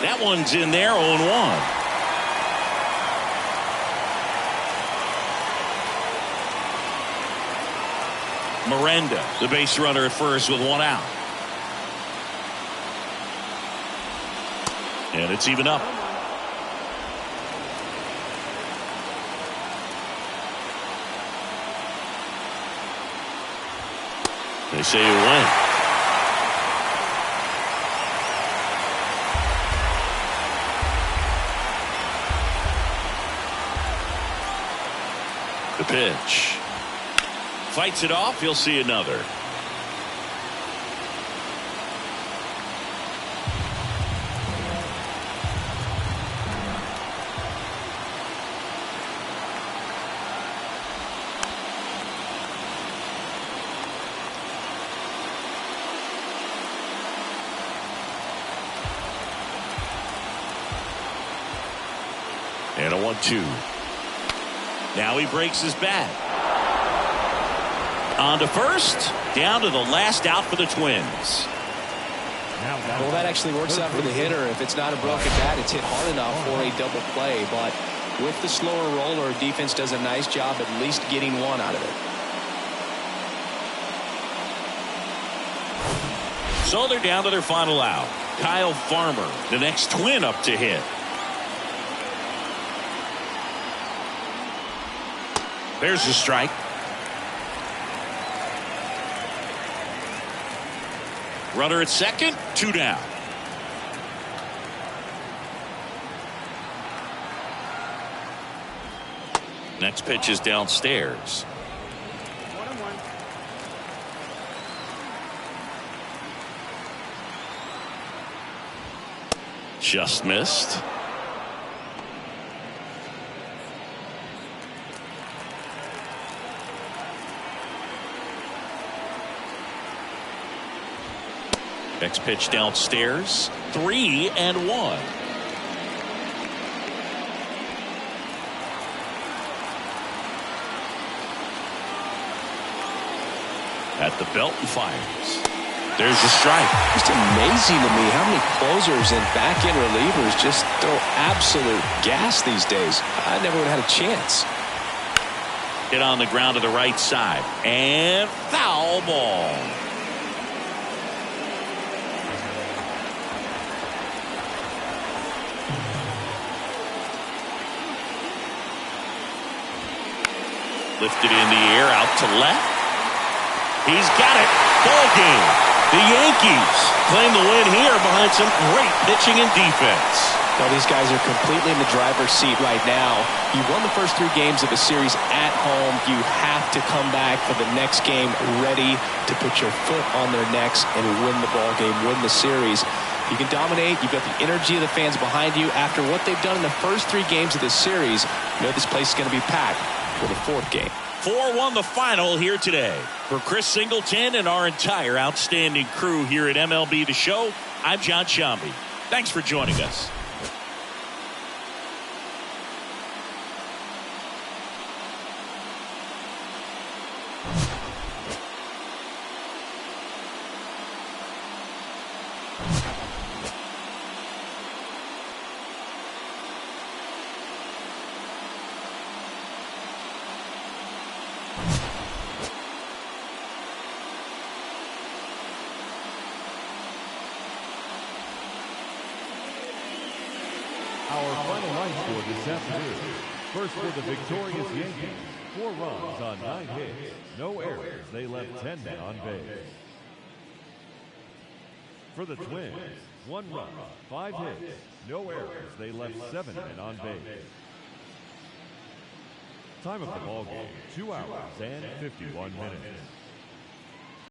That one's in there, 0-1. Miranda, the base runner at first with one out. And it's even up. They say you win. The pitch. Fights it off. He'll see another. And a 1-2. Now he breaks his bat. On to first. Down to the last out for the Twins. Well, that actually works out for the hitter. If it's not a broken bat, it's hit hard enough for a double play. But with the slower roller, defense does a nice job at least getting one out of it. So they're down to their final out. Kyle Farmer, the next Twin up to hit. There's the strike. Runner at second, 2 down. Next pitch is downstairs. Just missed. Next pitch downstairs. 3-1. At the belt and fires. There's the strike. Just amazing to me how many closers and back-end relievers just throw absolute gas these days. I never would have had a chance. Hit on the ground to the right side. And foul ball. Lifted in the air out to left. He's got it. Ball game. The Yankees claim the win here behind some great pitching and defense. Well, these guys are completely in the driver's seat right now. You won the first 3 games of a series at home. You have to come back for the next game ready to put your foot on their necks and win the ball game, win the series. You can dominate. You've got the energy of the fans behind you. After what they've done in the first 3 games of this series, you know this place is going to be packed for the 4th game. 4-1 the final here today. For Chris Singleton and our entire outstanding crew here at MLB The Show, I'm John Shambi. Thanks for joining us. Our final line score this afternoon. First for the victorious Yankees, 4 runs on 9 hits, no errors. They left 10 men on base. For the Twins, 1 run, 5 hits, no errors. They left 7 men on base. Time of the ball game, 2 hours and 51 minutes.